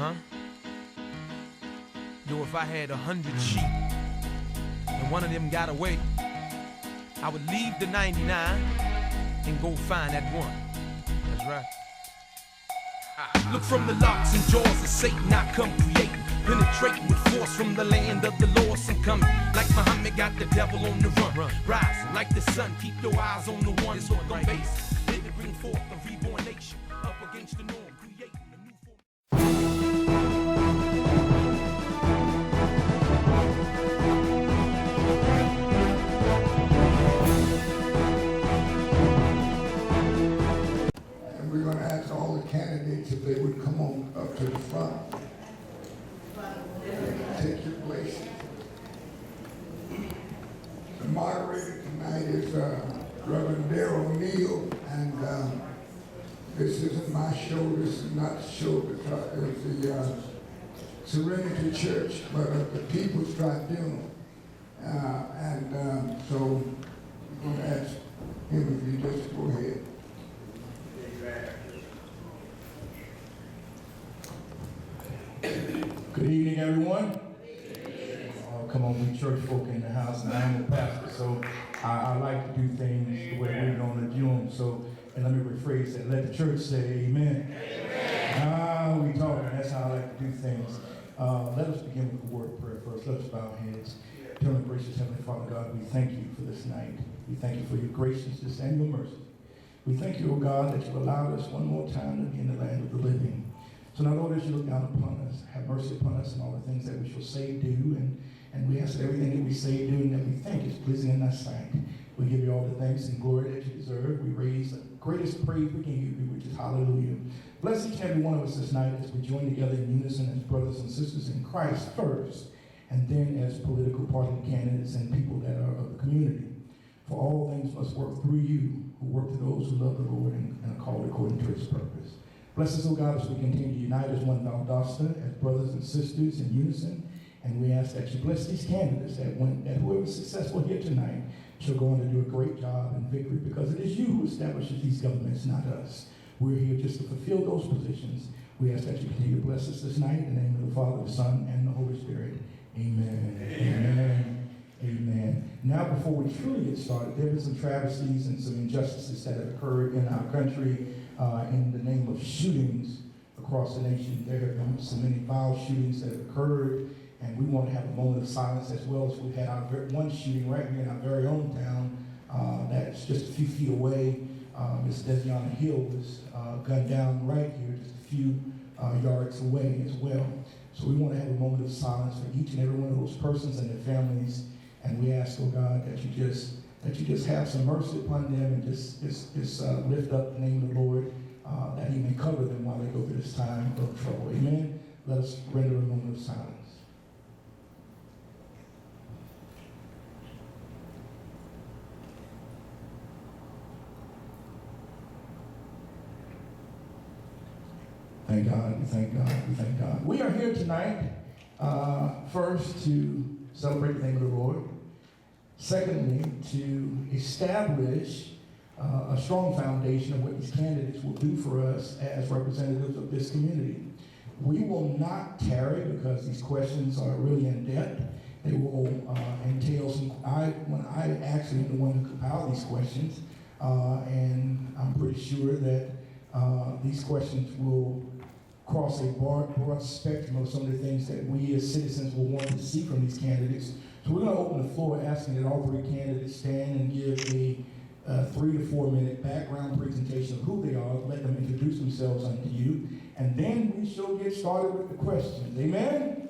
Yo, if I had 100 sheep and one of them got away, I would leave the 99 and go find that one. That's right. Look from the locks and jaws of Satan, I come creating, penetrating with force from the land of the lost. I'm coming like Muhammad got the devil on the run. Rising like the sun, keep your eyes on the one. So the base, then to bring forth a reborn nation up against the norm, creating a new form. And we're going to ask all the candidates if they would come on up to the front. Take your place. The moderator tonight is Reverend Darrell Neal, and this isn't my show. This is not the show. It's the Serenity Church, but the People's Tribunal. So I'm going to ask him if you just go ahead. Good evening, everyone. Come on, we church folk in the house, and I am a pastor, so I like to do things the way we're going to do them. So, and let me rephrase that. Let the church say amen. Amen. We talking. That's how I like to do things. Let us begin with a word of prayer first. Let us bow our heads. Eternal gracious Heavenly Father God, we thank you for this night. We thank you for your graciousness and your mercy. We thank you, O God, that you allowed us one more time to be in the land of the living. So now, Lord, as you look down upon us, have mercy upon us and all the things that we shall say, do, and we ask that everything that we say, do, and that we think is pleasing in thy sight. We give you all the thanks and glory that you deserve. We raise the greatest praise we can give you, which is hallelujah. Bless each and every one of us this night as we join together in unison as brothers and sisters in Christ first, and then as political party candidates and people that are of the community. For all things must work through you, who work to those who love the Lord and are called according to his purpose. Bless us, O God, as we continue to unite as one Valdosta, as brothers and sisters in unison. And we ask that you bless these candidates, that whoever is successful here tonight shall go on to do a great job in victory, because it is you who establishes these governments, not us. We're here just to fulfill those positions. We ask that you continue to bless us this night in the name of the Father, the Son, and the Holy Spirit. Amen. Amen. Amen. Now, before we truly get started, there have been some travesties and some injustices that have occurred in our country in the name of shootings across the nation. There have been so many violent shootings that have occurred, and we want to have a moment of silence, as well as we've had our one shooting right here in our very own town that's just a few feet away. Miss Desiana Hill was gunned down right here, just a few yards away as well. So we want to have a moment of silence for each and every one of those persons and their families, and we ask, oh God, that you just have some mercy upon them and just lift up the name of the Lord, that he may cover them while they go through this time of trouble. Amen. Let us render a moment of silence. Thank God, we thank God, we thank God. We are here tonight, first to celebrate the name of the Lord. Secondly, to establish a strong foundation of what these candidates will do for us as representatives of this community. We will not tarry because these questions are really in depth. They will entail some, when I actually am the one who compiled these questions, and I'm pretty sure that these questions will cross a broad spectrum of some of the things that we as citizens will want to see from these candidates. So we're going to open the floor asking that all three candidates stand and give a 3 to 4 minute background presentation of who they are, let them introduce themselves unto you, and then we shall get started with the questions. Amen?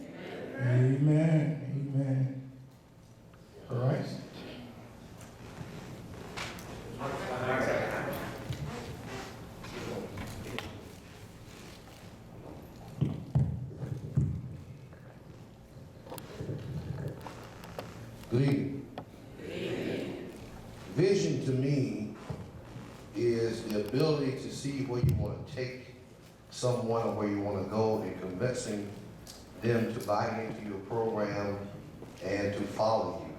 Amen. Amen. Amen. All right. Good evening. Vision to me is the ability to see where you want to take someone or where you want to go, and convincing them to buy into your program and to follow you.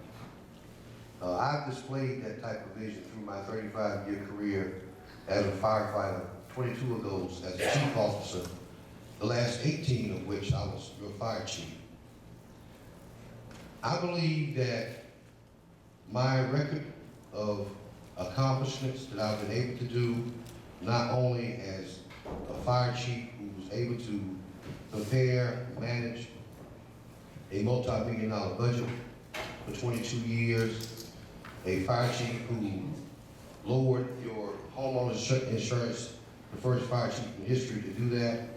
I've displayed that type of vision through my 35-year career as a firefighter, 22 of those as a chief officer, the last 18 of which I was your fire chief. I believe that my record of accomplishments that I've been able to do, not only as a fire chief who was able to prepare, manage a multi-million-dollar budget for 22 years, a fire chief who lowered your homeowner's insurance, the first fire chief in history to do that,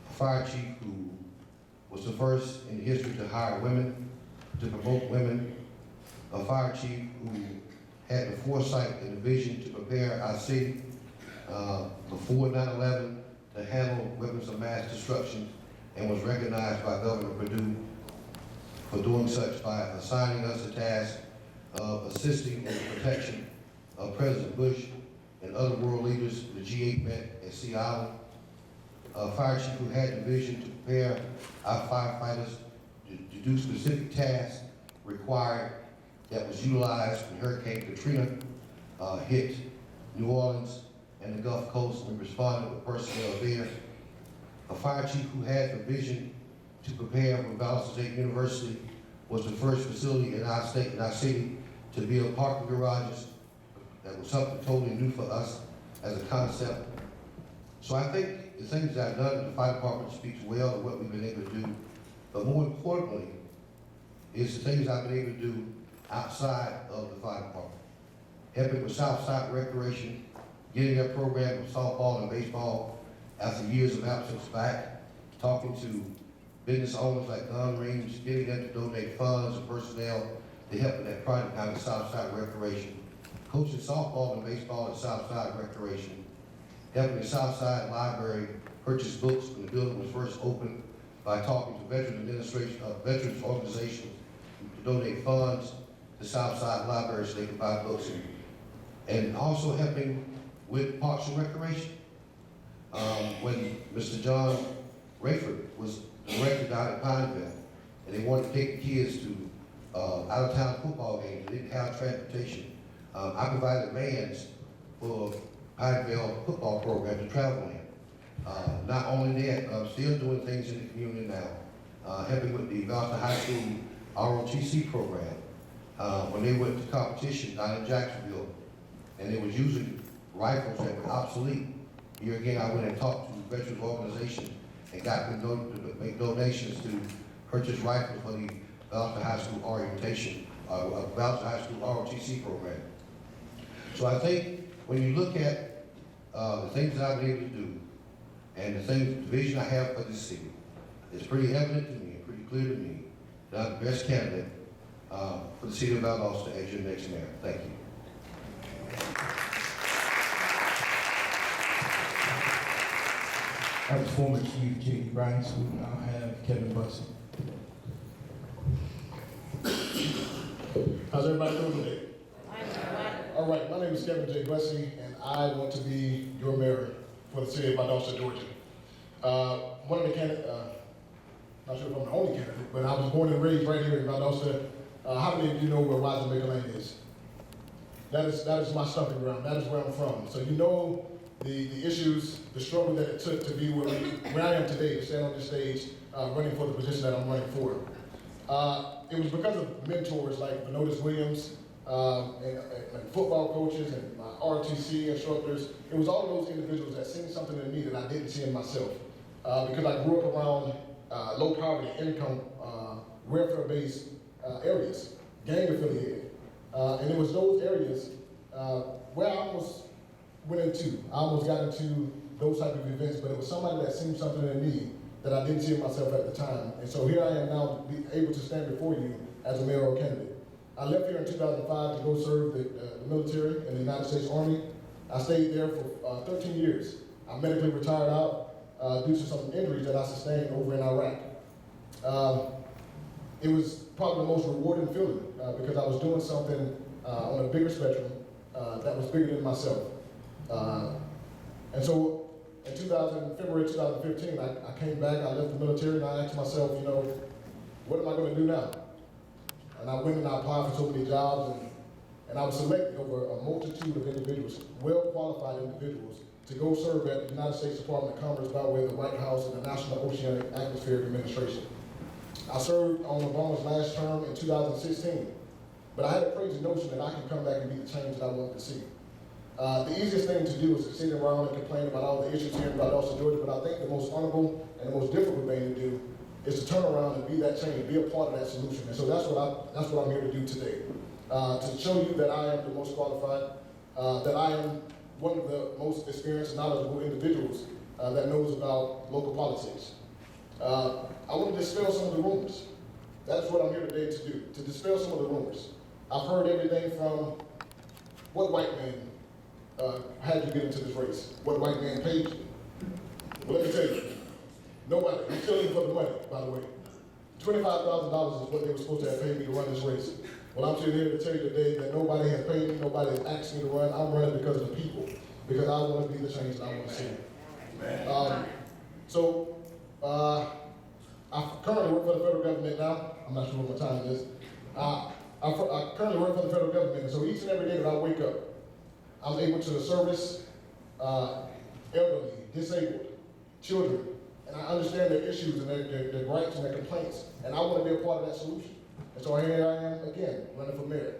a fire chief who was the first in history to hire women, to promote women, a fire chief who had the foresight and the vision to prepare our city before 9/11 to handle weapons of mass destruction, and was recognized by Governor Perdue for doing such by assigning us the task of assisting in the protection of President Bush and other world leaders, the G8 met at Sea Island. A fire chief who had the vision to prepare our firefighters to do specific tasks required that was utilized when Hurricane Katrina hit New Orleans and the Gulf Coast, and responded with personnel there. A fire chief who had the vision to prepare for Valdosta State University, was the first facility in our state, in our city, to build parking garages. That was something totally new for us as a concept. So I think the things that I've done in the fire department speaks well of what we've been able to do. But more importantly, is the things I've been able to do outside of the fire department. Helping with Southside Recreation, getting their program of softball and baseball after years of absence back, talking to business owners like gun range, getting them to donate funds and personnel to help with that project out of Southside Recreation, coaching softball and baseball at Southside Recreation, helping the Southside Library purchase books when the building was first opened by talking to veterans organizations to donate funds to Southside Library so they could buy books, and also helping with Parks and Recreation. When Mr. John Rayford was director down at Pineville, and they wanted to take the kids to out-of-town football games, they didn't have transportation. I provided vans for Pineville football program to travel in. Not only that, I'm still doing things in the community now, helping with the Valdosta High School ROTC program. When they went to competition down in Jacksonville, and they was using rifles that were obsolete, here again, I went and talked to veterans organizations and got them to make donations to purchase rifles for the Valdosta High School orientation, Valdosta High School ROTC program. So I think when you look at the things that I've been able to do and the vision I have for this city, it's pretty evident to me, pretty clear to me that I'm the best candidate for the city of Valdosta as your next mayor. Thank you. As former Chief G.B.R, we now have Kevin Bussey. How's everybody doing today? All right, my name is Kevin J. Bussey, and I want to be your mayor for the city of Valdosta, Georgia. One of the candidates, not sure if I'm the only candidate, but I was born and raised right here in Valdosta. How many of you know where Weisenbaker Lane is? That is my stomping ground. That is where I'm from. So you know the issues, the struggle that it took to be where I am today, to stand on this stage, running for the position that I'm running for. It was because of mentors like Venotis Williams, and football coaches and my ROTC instructors. It was all of those individuals that seen something in me that I didn't see in myself. Because I grew up around low poverty, income, welfare-based areas, gang affiliated. And it was those areas where I almost went into. I almost got into those type of events, but it was somebody that seen something in me that I didn't see in myself at the time. And so here I am now to be able to stand before you as a mayoral candidate. I left here in 2005 to go serve the military in the United States Army. I stayed there for 13 years. I medically retired out due to some injuries that I sustained over in Iraq. It was probably the most rewarding feeling because I was doing something on a bigger spectrum that was bigger than myself. And so in February 2015, I came back, I left the military, and I asked myself, you know, what am I going to do now? And I went and I applied for so many jobs, and I was selected over a multitude of individuals, well-qualified individuals, to go serve at the United States Department of Commerce by way of the White House and the National Oceanic Atmospheric Administration. I served on Obama's last term in 2016, but I had a crazy notion that I could come back and be the change that I wanted to see. The easiest thing to do is to sit around and complain about all the issues here in Valdosta, Georgia, but I think the most honorable and the most difficult thing to do is to turn around and be that change, be a part of that solution. And so that's what I'm here to do today. To show you that I am the most qualified, that I am one of the most experienced and knowledgeable individuals that knows about local politics. I want to dispel some of the rumors. That's what I'm here today to do, to dispel some of the rumors. I've heard everything from what white man had you get into this race? What white man paid you? Well, let me tell you, nobody. I'm still in for the money, by the way. $25,000 is what they were supposed to have paid me to run this race. Well, I'm sitting here to tell you today that nobody has paid me, nobody has asked me to run. I'm running because of the people, because I want to be the change that I want to see. I currently work for the federal government now. I'm not sure what my time is. I currently work for the federal government, and so each and every day that I wake up, I'm able to service elderly, disabled, children, and I understand their issues and their gripes and their complaints, and I want to be a part of that solution. And so here I am again, running for mayor.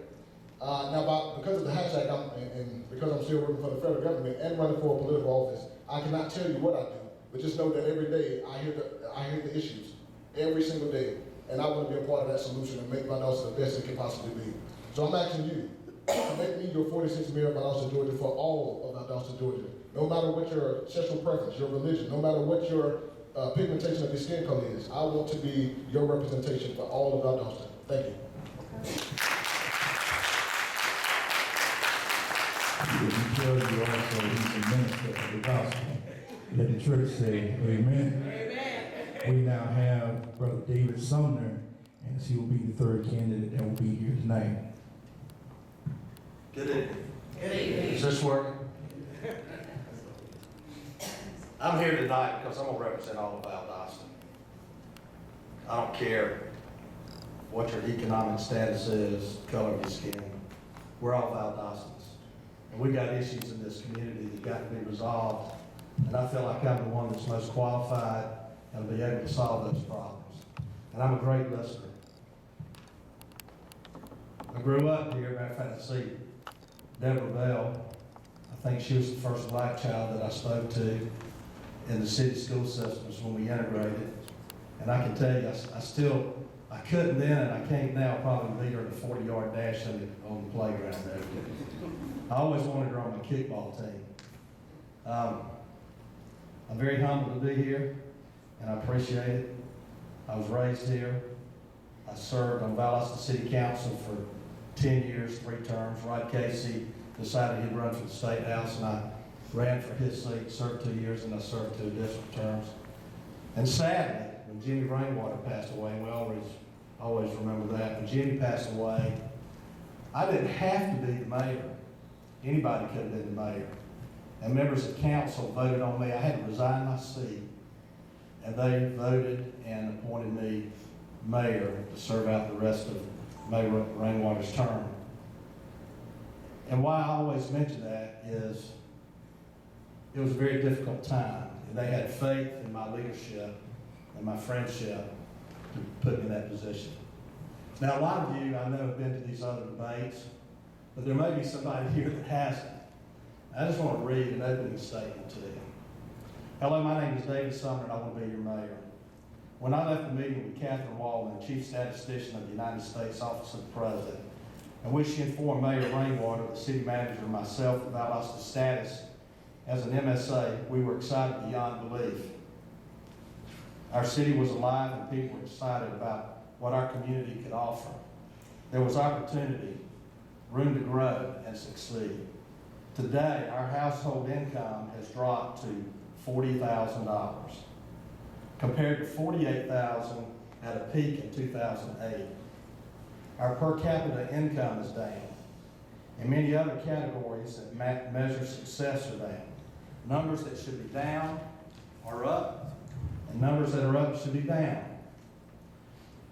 Because of the hashtag, and because I'm still working for the federal government and running for a political office, I cannot tell you what I do, but just know that every day I hear the issues, every single day, and I want to be a part of that solution and make Valdosta the best it can possibly be. So I'm asking you to make me your 46th mayor of Valdosta, Georgia, for all of Valdosta, Georgia. No matter what your sexual preference, your religion, no matter what your pigmentation of your skin color is, I want to be your representation for all of Valdosta. Thank you. We tell you also he's a minister of the gospel. Let the church say amen. Amen. We now have Brother David Sumner, and he will be the third candidate that will be here tonight. Good evening. Good evening. Is this working? I'm here tonight because I'm going to represent all of Valdosta. I don't care what your economic status is, color of your skin. We're all Valdostans. And we got issues in this community that got to be resolved. And I feel like I'm the one that's most qualified and will be able to solve those problems. And I'm a great listener. I grew up here, matter of fact, I see Deborah Bell. I think she was the first black child that I spoke to in the city school systems when we integrated. And I can tell you, I couldn't then and I can't now probably beat her in a 40-yard dash on the playground there. I always wanted her on my kickball team. I'm very humbled to be here, and I appreciate it. I was raised here. I served on Valdosta City Council for 10 years, 3 terms. Rod Casey decided he'd run for the State House, and I ran for his seat, served 2 years, and I served 2 additional terms. And sadly, when Jimmy Rainwater passed away, and we always remember that, when Jimmy passed away, I didn't have to be the mayor. Anybody could have been the mayor. And members of council voted on me. I had to resign my seat, and they voted and appointed me mayor to serve out the rest of Mayor Rainwater's term. And why I always mention that is it was a very difficult time, and they had faith in my leadership and my friendship to put me in that position. Now, a lot of you I know have been to these other debates, but there may be somebody here that hasn't. I just want to read an opening statement to you. Hello, my name is David Sumner, and I want to be your mayor. When I left the meeting with Catherine Walden, Chief Statistician of the United States Office of the President, and when she informed Mayor Rainwater, the city manager, and myself of Valdosta's status as an MSA, we were excited beyond belief. Our city was alive, and people were excited about what our community could offer. There was opportunity, room to grow and succeed. Today, our household income has dropped to $40,000, compared to $48,000 at a peak in 2008. Our per capita income is down, and many other categories that measure success are down. Numbers that should be down are up, and numbers that are up should be down.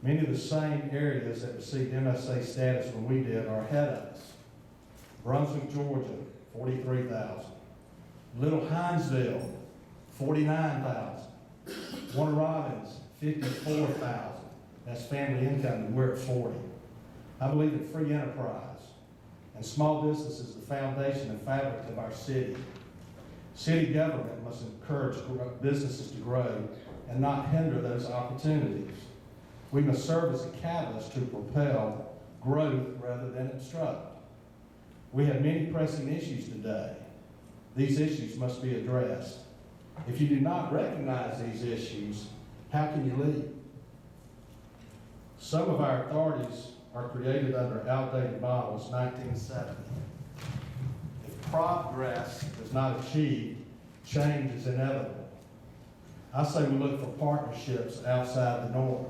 Many of the same areas that received MSA status when we did are ahead of us. Brunswick, Georgia, 43,000. Little Hinesville, 49,000. Warner Robins, 54,000. That's family income, and we're at 40. I believe in free enterprise, and small business is the foundation and fabric of our city. City government must encourage businesses to grow and not hinder those opportunities. We must serve as a catalyst to propel growth rather than obstruct. We have many pressing issues today. These issues must be addressed. If you do not recognize these issues, how can you lead? Some of our authorities are created under outdated models, 1970. If progress is not achieved, change is inevitable. I say we look for partnerships outside the norm.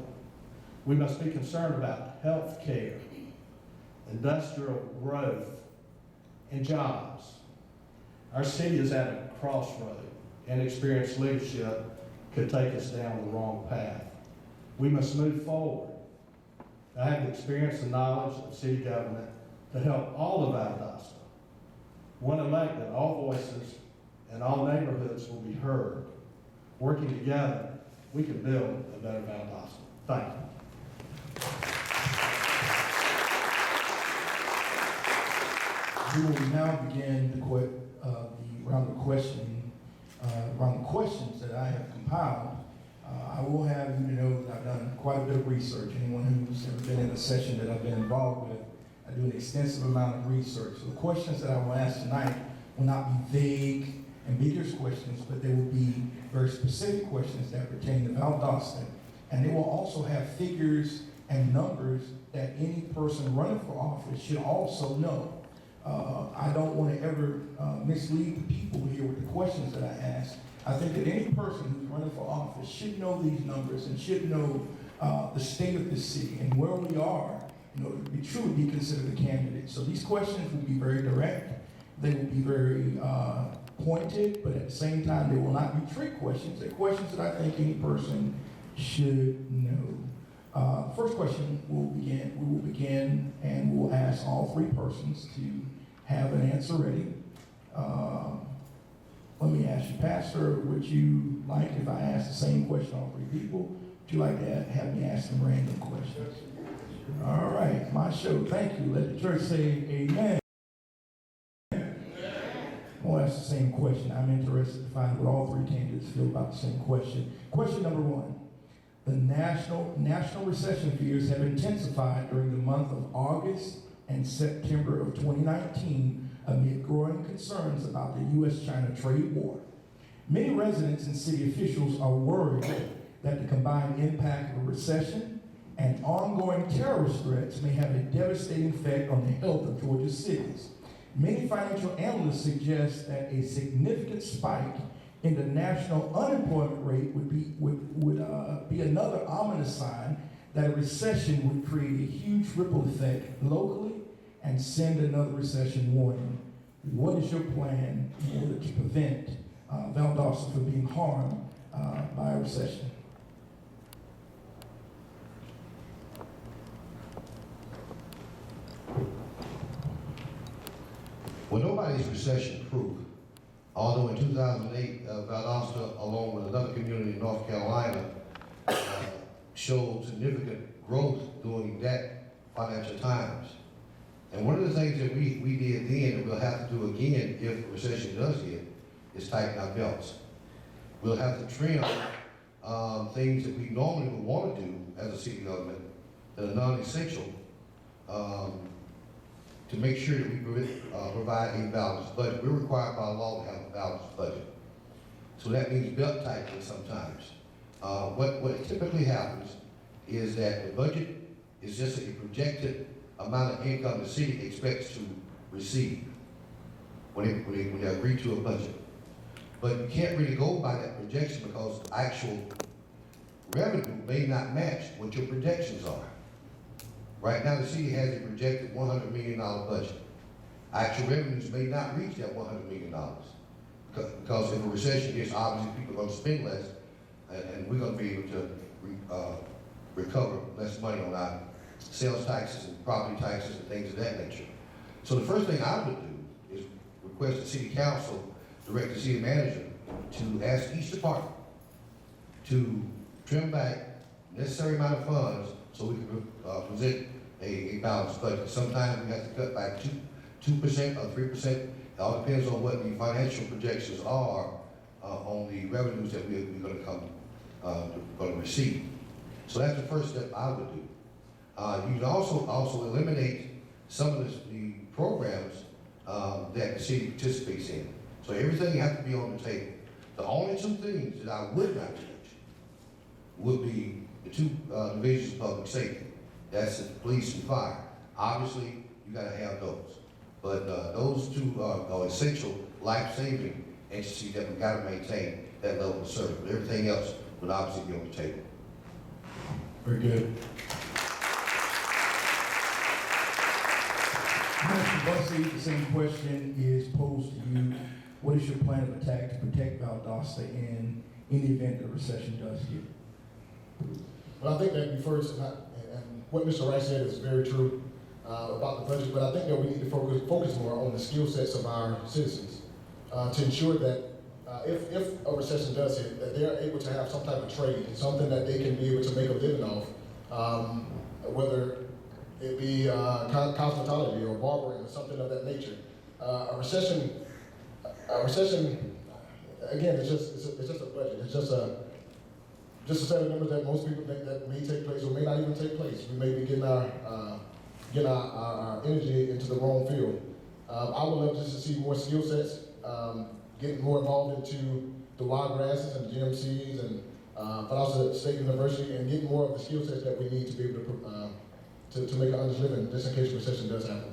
We must be concerned about health care, industrial growth, and jobs. Our city is at a crossroad. Inexperienced leadership could take us down the wrong path. We must move forward. I have the experience and knowledge of city government to help all of Valdosta. When elected, all voices and all neighborhoods will be heard. Working together, we can build a better Valdosta. Thank you. We will now begin the round of questions that I have compiled. I will have you to know that I've done quite a bit of research. Anyone who's ever been in a session that I've been involved with, I do an extensive amount of research. So the questions that I will ask tonight will not be vague, ambiguous questions, but they will be very specific questions that pertain to Valdosta. And they will also have figures and numbers that any person running for office should also know. I don't want to ever mislead the people here with the questions that I ask. I think that any person who's running for office should know these numbers and should know the state of the city and where we are in order to be truly be considered a candidate. So these questions will be very direct. They will be very pointed, but at the same time, they will not be trick questions. They're questions that I think any person should know. First question we will begin and we'll ask all three persons to have an answer ready. Let me ask you, Pastor, would you like, if I ask the same question all three people, would you like to have me ask them random questions? All right, my show, thank you. Let the church say amen. I'll ask the same question. I'm interested to find what all three candidates feel about the same question. Question number one. The national recession fears have intensified during the month of August and September of 2019 amid growing concerns about the U.S.-China trade war. Many residents and city officials are worried that the combined impact of a recession and ongoing terrorist threats may have a devastating effect on the health of Georgia's cities. Many financial analysts suggest that a significant spike in the national unemployment rate would be another ominous sign that a recession would create a huge ripple effect locally and send another recession warning. What is your plan in order to prevent Valdosta from being harmed by a recession? Well, nobody's recession-proof. Although in 2008, Valdosta, along with another community in North Carolina, showed significant growth during that financial times. And one of the things that we did then, and we'll have to do again if a recession does hit, is tighten our belts. We'll have to trim things that we normally would want to do as a city government that are non-essential to make sure that we provide a balanced budget. We're required by law to have a balanced budget. So that means belt tightening sometimes. What typically happens is that the budget is just a projected amount of income the city expects to receive when they agree to a budget. But you can't really go by that projection because actual revenue may not match what your projections are. Right now, the city has a projected $100 million budget. Actual revenues may not reach that $100 million because if a recession hits, obviously people are going to spend less, and we're going to be able to recover less money on our sales taxes and property taxes and things of that nature. So the first thing I would do is request the city council, direct the city manager to ask each department to trim back necessary amount of funds so we can present a balanced budget. Sometimes we have to cut back 2% or 3%. It all depends on what the financial projections are on the revenues that we're going to receive. So that's the first step I would do. You can also eliminate some of the programs that the city participates in. So everything has to be on the table. The only two things that I would not touch would be the two divisions of public safety. That's the police and fire. Obviously, you gotta have those. But those two are essential life-saving entities that we gotta maintain that level of service. But everything else would obviously be on the table. Very good. Mr. Bussey, the same question is posed to you. What is your plan of attack to protect Valdosta in the event that a recession does hit? Well, I think that we first, and what Mr. Wright said is very true about the budget, but I think that we need to focus more on the skill sets of our citizens to ensure that if a recession does hit, that they're able to have some type of trade, something that they can be able to make a living off, whether it be cosmetology or barbering or something of that nature. A recession, again, it's just a budget. It's just a set of numbers that most people think that may take place or may not even take place. We may be getting our energy into the wrong field. I would love just to see more skill sets, getting more involved into the wild grasses and the GMCs and but also State University, and getting more of the skill sets that we need to be able to make an honest living just in case a recession does happen.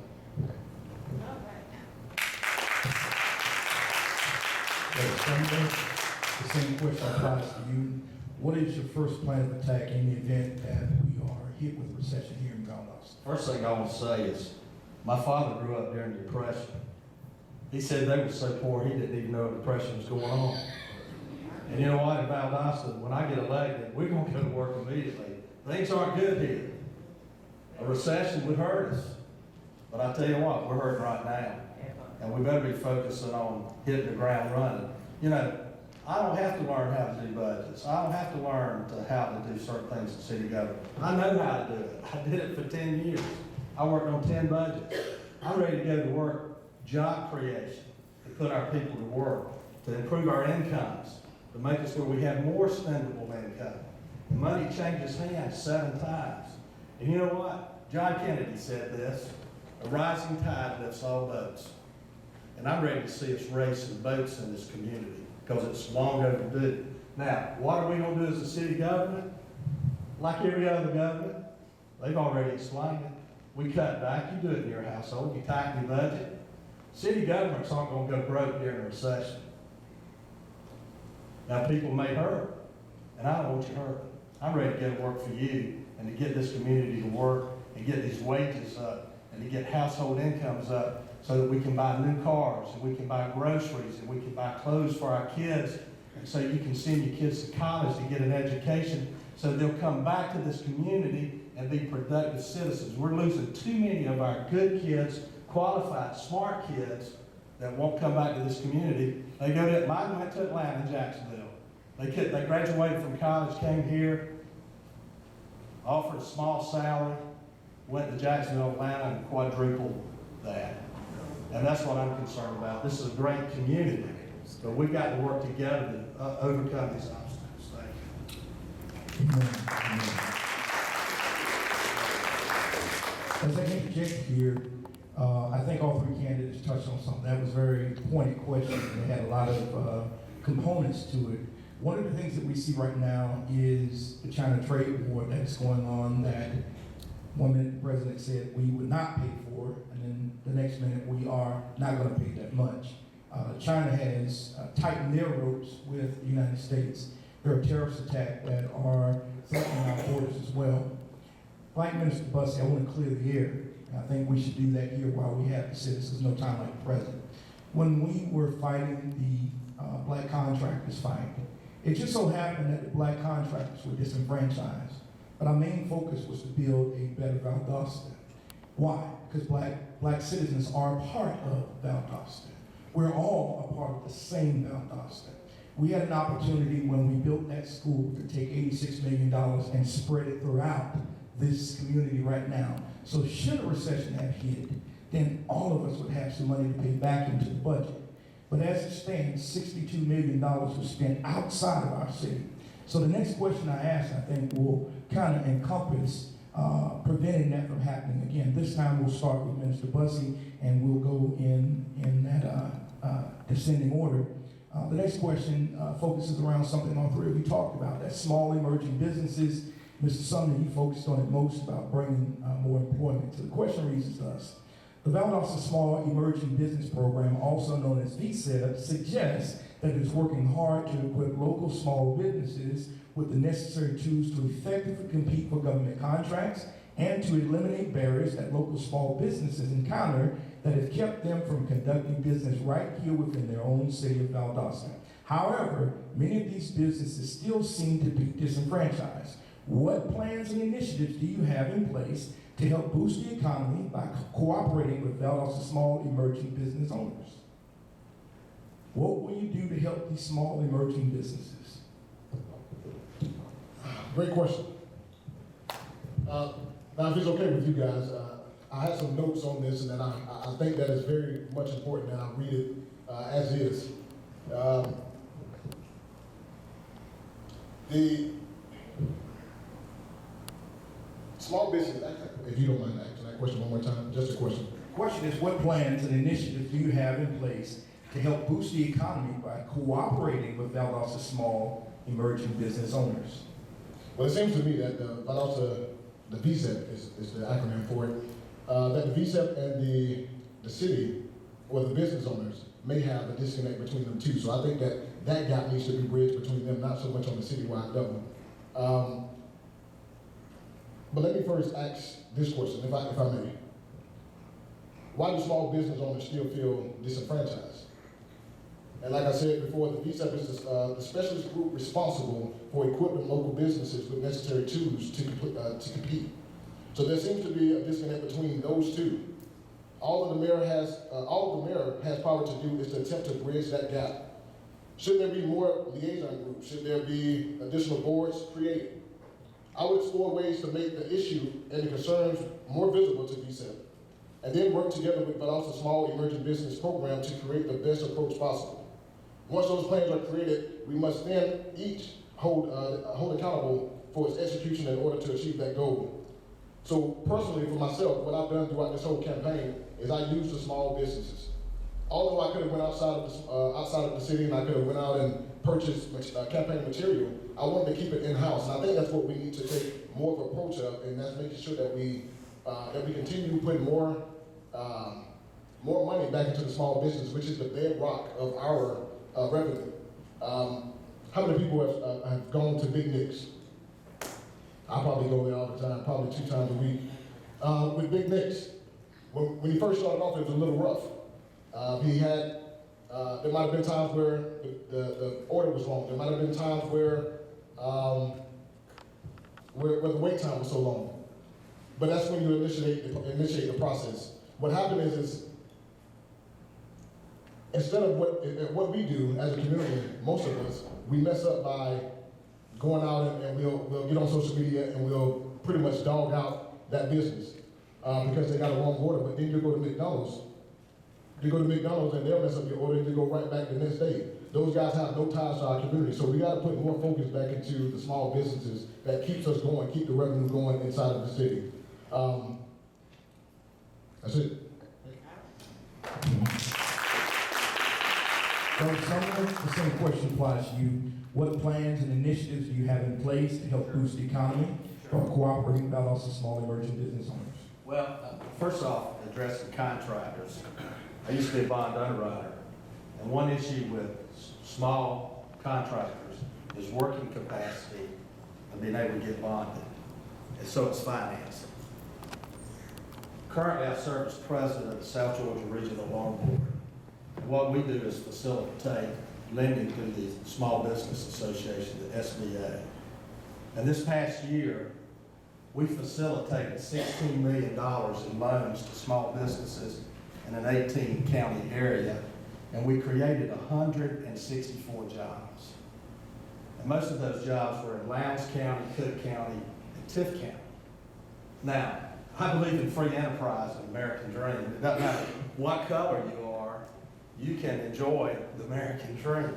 The same question applies to you. What is your first plan of attack in the event that we are hit with a recession here in Valdosta? First thing I want to say is, my father grew up during the Depression. He said they were so poor he didn't even know a depression was going on. And you know what, in Valdosta, when I get elected, we're going to go to work immediately. Things aren't good here. A recession would hurt us. But I tell you what, we're hurting right now. And we better be focusing on hitting the ground running. You know, I don't have to learn how to do budgets. I don't have to learn how to do certain things in city government. I know how to do it. I did it for 10 years. I worked on 10 budgets. I'm ready to go to work, job creation, to put our people to work, to improve our incomes, to make us where we have more spendable income. The money changes hands 7 times. And you know what? John Kennedy said this, a rising tide lifts all boats. And I'm ready to see us racing boats in this community because it's long overdue. Now, what are we going to do as a city government? Like every other government, they've already explained it. We cut back. You do it in your household. You tighten your budget. City governments aren't going to go broke during a recession. Now, people may hurt, and I don't want you hurt. I'm ready to go to work for you and to get this community to work and get these wages up and to get household incomes up so that we can buy new cars and we can buy groceries and we can buy clothes for our kids, and so you can send your kids to college to get an education so they'll come back to this community and be productive citizens. We're losing too many of our good kids, qualified, smart kids that won't come back to this community. They go to, mine went to Atlanta and Jacksonville. They graduated from college, came here, offered a small salary, went to Jacksonville, Atlanta, and quadrupled that. And that's what I'm concerned about. This is a great community, but we've got to work together to overcome these obstacles. Thank you. As I interject here, I think all 3 candidates touched on something. That was a very pointed question, and it had a lot of components to it. One of the things that we see right now is the China trade war that's going on, that one minute the president said we would not pay for, and then the next minute we are not going to pay that much. China has tightened their ropes with the United States. There are terrorist attacks that are threatening our borders as well. Like Minister Bussey, I want to clear the air. I think we should do that here while we have the citizens, no time like the president. When we were fighting the black contractors fight, it just so happened that the black contractors were disenfranchised. But our main focus was to build a better Valdosta. Why? Because black citizens are a part of Valdosta. We're all a part of the same Valdosta. We had an opportunity when we built that school to take $86 million and spread it throughout this community right now. So should a recession have hit, then all of us would have some money to pay back into the budget. But as it stands, $62 million was spent outside of our city. So the next question I ask, I think, will kind of encompass preventing that from happening again. This time we'll start with Minister Bussey, and we'll go in that descending order. The next question focuses around something all three of you talked about, that's small emerging businesses. Mr. Sumner, you focused on it most about bringing more employment. So the question reads thus. The Valdosta Small Emerging Business Program, also known as VSEP, suggests that it is working hard to equip local small businesses with the necessary tools to effectively compete for government contracts and to eliminate barriers that local small businesses encounter that have kept them from conducting business right here within their own city of Valdosta. However, many of these businesses still seem to be disenfranchised. What plans and initiatives do you have in place to help boost the economy by cooperating with Valdosta small emerging business owners? What will you do to help these small emerging businesses? Great question. Now, if it's okay with you guys, I had some notes on this, and then I think that is very much important, and I'll read it as is. The small business, if you don't mind asking that question one more time, just a question. The question is, what plans and initiatives do you have in place to help boost the economy by cooperating with Valdosta small emerging business owners? Well, it seems to me that Valdosta, the VSEP is the acronym for it, that the VSEP and the city or the business owners may have a disconnect between them too. So I think that gap needs to be bridged between them, not so much on the citywide level. But let me first ask this question, if I may. Why do small business owners still feel disenfranchised? And like I said before, the VSEP is the specialist group responsible for equipping local businesses with necessary tools to compete. So there seems to be a disconnect between those two. All the mayor has power to do is to attempt to bridge that gap. Should there be more liaison groups? Should there be additional boards created? I would explore ways to make the issue and the concerns more visible to VSEP, and then work together with Valdosta Small Emerging Business Program to create the best approach possible. Once those plans are created, we must then each hold accountable for its execution in order to achieve that goal. So personally, for myself, what I've done throughout this whole campaign is I use the small businesses. Although I could have went outside of the city and I could have went out and purchased campaign material, I wanted to keep it in-house. And I think that's what we need to take more of an approach of, and that's making sure that we continue putting more money back into the small business, which is the bedrock of our revenue. How many people have gone to Big Nick's? I probably go there all the time, probably 2 times a week. With Big Nick's, when he first started off, it was a little rough. There might have been times where the order was wrong. There might have been times where the wait time was so long. But that's when you initiate the process. What happened is instead of what we do as a community, most of us, we mess up by going out and we'll get on social media and we'll pretty much dog out that business because they got a wrong order. But then you go to McDonald's. You go to McDonald's and they'll mess up your order and you go right back the next day. Those guys have no ties to our community. So we got to put more focus back into the small businesses that keeps us going, keep the revenue going inside of the city. That's it. The same question applies to you. What plans and initiatives do you have in place to help boost the economy or cooperating with Valdosta small emerging business owners? Well, first off, addressing contractors. I used to be a bond underwriter, and one issue with small contractors is working capacity and being able to get bonded, and so it's financing. Currently, I serve as president of the South Georgia Regional Loan Board, and what we do is facilitate lending through the Small Business Association, the SBA. And this past year, we facilitated $16 million in loans to small businesses in an 18-county area, and we created 164 jobs. And most of those jobs were in Lowndes County, Cook County, and Tift County. Now, I believe in free enterprise and American dream. It doesn't matter what color you are, you can enjoy the American dream.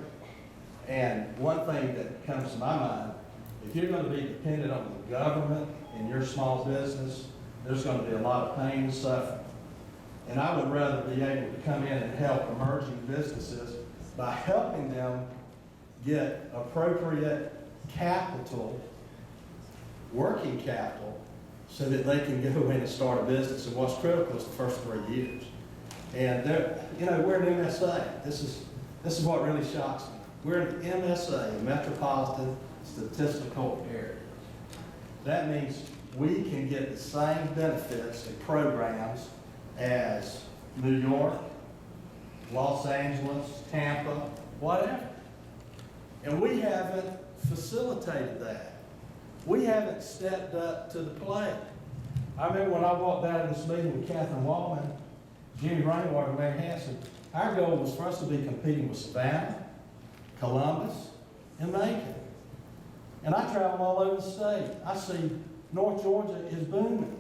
And one thing that comes to my mind, if you're going to be dependent on the government in your small business, there's going to be a lot of pain and suffering. And I would rather be able to come in and help emerging businesses by helping them get appropriate capital, working capital, so that they can go in and start a business. And what's critical is the first 3 years. And we're an MSA. This is what really shocks me. We're an MSA, a metropolitan statistical area. That means we can get the same benefits and programs as New York, Los Angeles, Tampa, whatever. And we haven't facilitated that. We haven't stepped up to the plate. I remember when I walked out of this meeting with Catherine Wallman, Jimmy Rainwater, and Larry Hanson, our goal was for us to be competing with Savannah, Columbus, and Macon. And I travel all over the state. I see North Georgia is booming.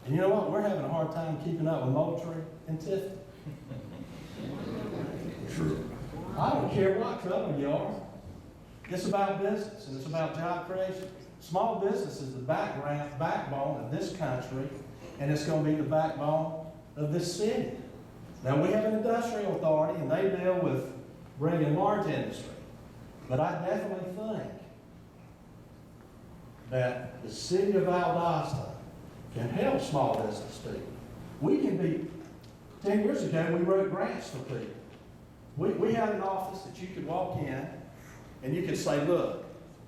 And you know what? We're having a hard time keeping up with Moultrie and Tiffany. True. I don't care what color you are. It's about business and it's about job creation. Small business is the backbone of this country, and it's going to be the backbone of this city. Now, we have an industrial authority, and they deal with bringing large industry. But I definitely think that the city of Valdosta can help small business people. We can be, 10 years ago, we wrote grants for people. We had an office that you could walk in and you could say, look,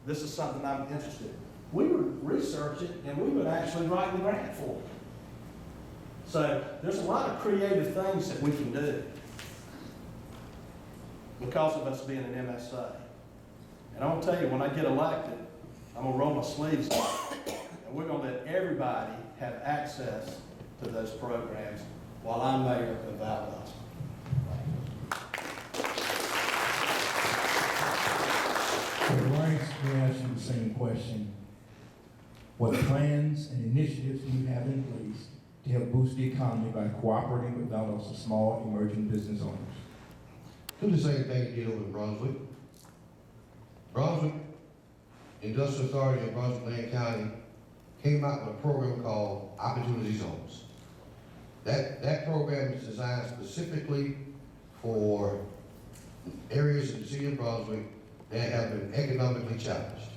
this is something I'm interested in. We would research it and we would actually write the grant for it. So there's a lot of creative things that we can do because of us being an MSA. And I'm going to tell you, when I get elected, I'm going to roll my sleeves up and we're going to let everybody have access to those programs while I'm mayor of Valdosta. Bryce, let me ask you the same question. What plans and initiatives do you have in place to help boost the economy by cooperating with Valdosta small emerging business owners? Do the same thing you did over in Brunswick. Brunswick Industrial Authority of Brunswick-Lane County came out with a program called Opportunity Zones. That program is designed specifically for areas in the city of Brunswick that have been economically challenged.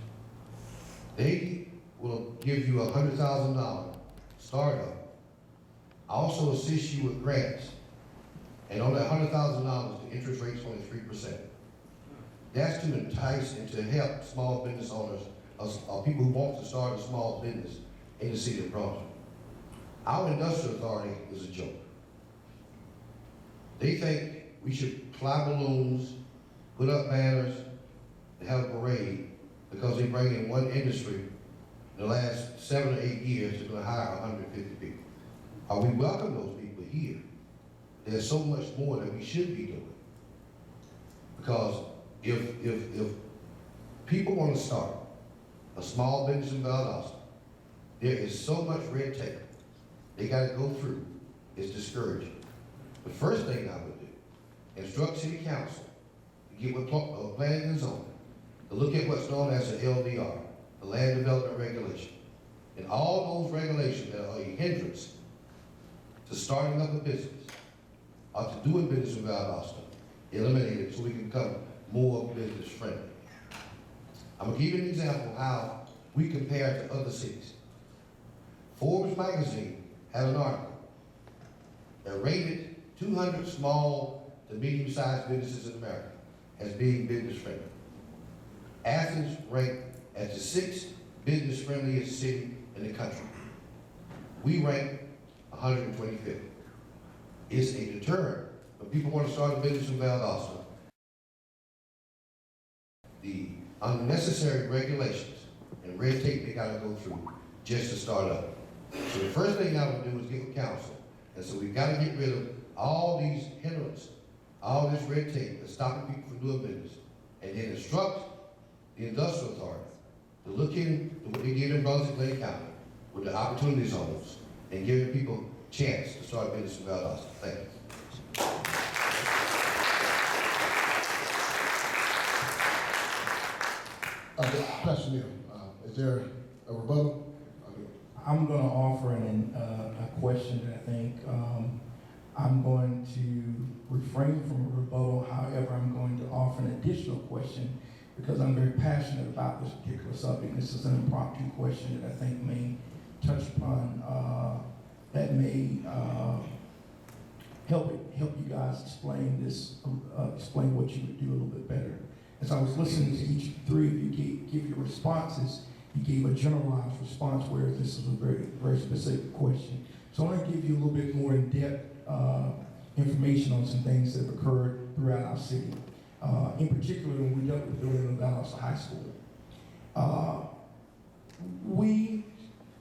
They will give you $100,000 startup, also assist you with grants, and on that $100,000, the interest rate's only 3%. That's to entice and to help small business owners, or people who want to start a small business in the city of Brunswick. Our industrial authority is a joke. They think we should fly balloons, put up banners, and have a parade because they bring in one industry in the last 7 or 8 years to hire 150 people. We welcome those people here. There's so much more that we should be doing. Because if people want to start a small business in Valdosta, there is so much red tape they got to go through. It's discouraging. The first thing I would do, instruct city council to get with planning and zoning, to look at what's known as the LDR, the Land Development Regulation, and all those regulations that are a hindrance to starting up a business or to doing business in Valdosta, eliminate it so we can become more business friendly. I'm gonna give you an example of how we compare to other cities. Forbes magazine had an article that rated 200 small to medium-sized businesses in America as being business friendly. Athens ranked as the 6th business friendliest city in the country. We rank 125th. It's a deterrent when people want to start a business in Valdosta. The unnecessary regulations and red tape they got to go through just to start up. So the first thing I would do is get with council. And so we've got to get rid of all these hindrances, all this red tape that's stopping people from doing business. And then instruct the industrial authority to look into what they did in Brunswick Lake County with the opportunity zones and giving people a chance to start business in Valdosta. Thank you. Pastor Neal, is there a rebuttal? I'm going to offer a question that I think I'm going to refrain from a rebuttal. However, I'm going to offer an additional question because I'm very passionate about this particular subject. This is an impromptu question that I think may touch upon, that may help you guys explain this, explain what you would do a little bit better. As I was listening to each three of you give your responses, you gave a generalized response, whereas this is a very, very specific question. So I want to give you a little bit more in-depth information on some things that have occurred throughout our city. In particular, when we dealt with the building of Valdosta High School. We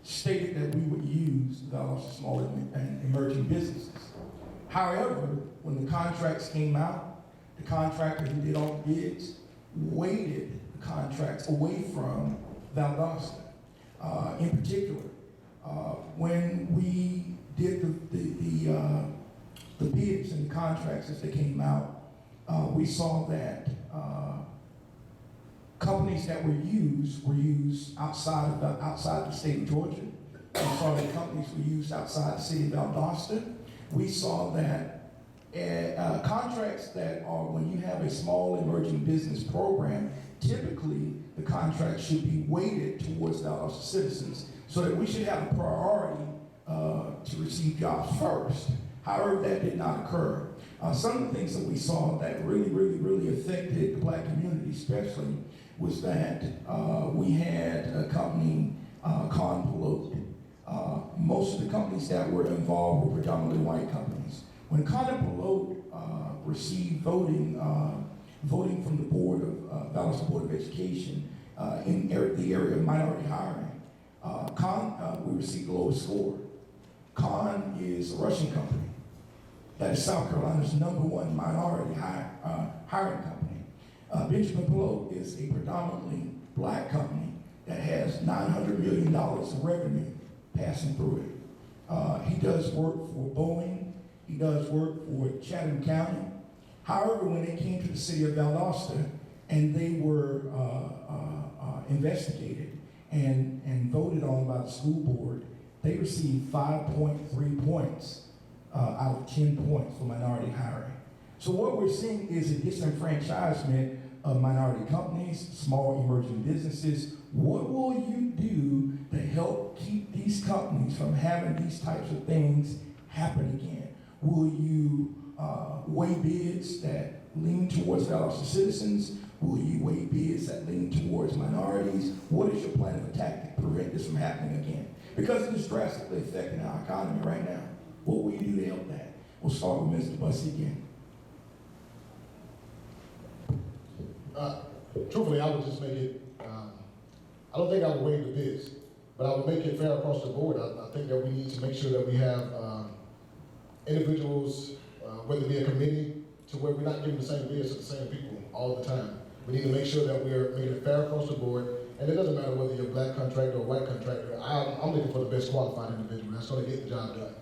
stated that we would use Valdosta small and emerging businesses. However, when the contracts came out, the contractor who did all the bids weighted the contracts away from Valdosta. In particular, when we did the bids and the contracts as they came out, we saw that companies that were used outside the state of Georgia. We saw that companies were used outside the city of Valdosta. We saw that contracts that are, when you have a small emerging business program, typically the contract should be weighted towards Valdosta citizens so that we should have a priority to receive jobs first. However, that did not occur. Some of the things that we saw that really affected the black community especially was that we had a company, Con. Most of the companies that were involved were predominantly white companies. When Con received voting from the board of Valdosta Board of Education in the area of minority hiring, we received the lowest score. Con is a Russian company. That is South Carolina's #1 minority hiring company. Benjamin Pillow is a predominantly black company that has $900 million in revenue passing through it. He does work for Boeing. He does work for Chatham County. However, when they came to the city of Valdosta and they were investigated and voted on by the school board, they received 5.3 points out of 10 points for minority hiring. So what we're seeing is a disenfranchisement of minority companies, small emerging businesses. What will you do to help keep these companies from having these types of things happen again? Will you weigh bids that lean towards Valdosta citizens? Will you weigh bids that lean towards minorities? What is your plan of attack to prevent this from happening again? Because it is drastically affecting our economy right now. What will you do to help that? We'll start with Mr. Bussey again. Truthfully, I would just make it, I don't think I would waive the bids, but I would make it fair across the board. I think that we need to make sure that we have individuals, whether it be a committee, to where we're not giving the same bids to the same people all the time. We need to make sure that we're making it fair across the board, and it doesn't matter whether you're a black contractor or a white contractor. I'm looking for the best qualified individual that's going to get the job done.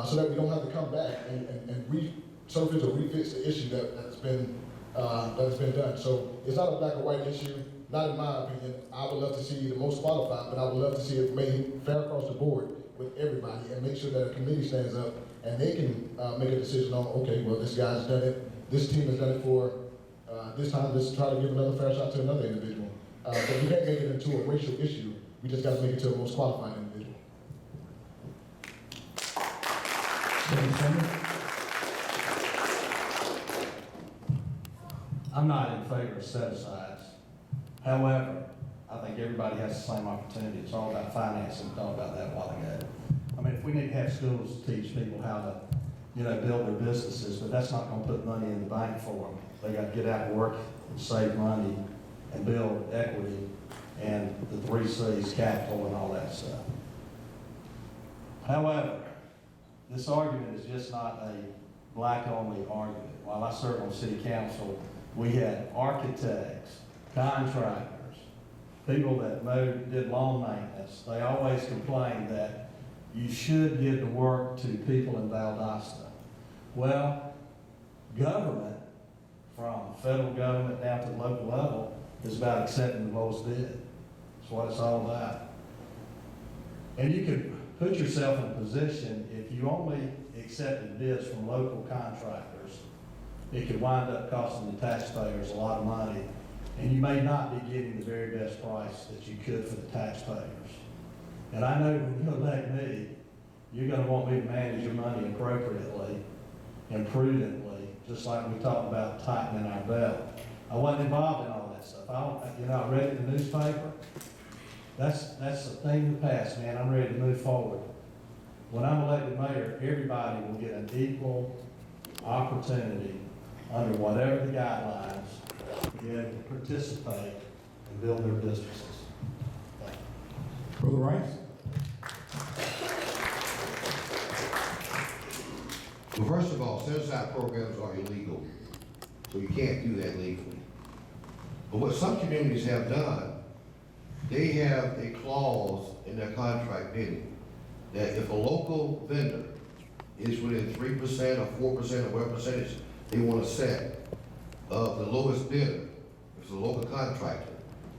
So that we don't have to come back and resurface or refix the issue that's been done. So it's not a black or white issue, not in my opinion. I would love to see the most qualified, but I would love to see it made fair across the board with everybody and make sure that a committee stands up and they can make a decision on, okay, well, this guy's done it, this team has done it for this time, let's try to give another fair shot to another individual. But we can't make it into a racial issue. We just got to make it to the most qualified individual. I'm not in favor of set-asides. However, I think everybody has the same opportunity. It's all about financing. We talked about that a while ago. I mean, if we need to have schools to teach people how to, build their businesses, but that's not going to put money in the bank for them. They got to get out and work and save money and build equity and the 3 C's, capital and all that stuff. However, this argument is just not a black-only argument. While I served on city council, we had architects, contractors, people that did lawn maintenance. They always complained that you should give the work to people in Valdosta. Well, government, from federal government down to the local level, is about accepting the lowest bid. That's what it's all about. And you could put yourself in a position, if you only accepted bids from local contractors, it could wind up costing the taxpayers a lot of money, and you may not be getting the very best price that you could for the taxpayers. And I know when you elect me, you're gonna want me to manage your money appropriately and prudently, just like we talked about tightening our belt. I wasn't involved in all that stuff. I read it in the newspaper. That's a thing of the past, man. I'm ready to move forward. When I'm elected mayor, everybody will get an equal opportunity under whatever the guidelines to be able to participate and build their businesses. Brother Rice? Well, first of all, set-aside programs are illegal, so you can't do that legally. But what some communities have done, they have a clause in their contract bidding that if a local vendor is within 3% or 4% or whatever percentage they want to set of the lowest bidder, if it's a local contractor,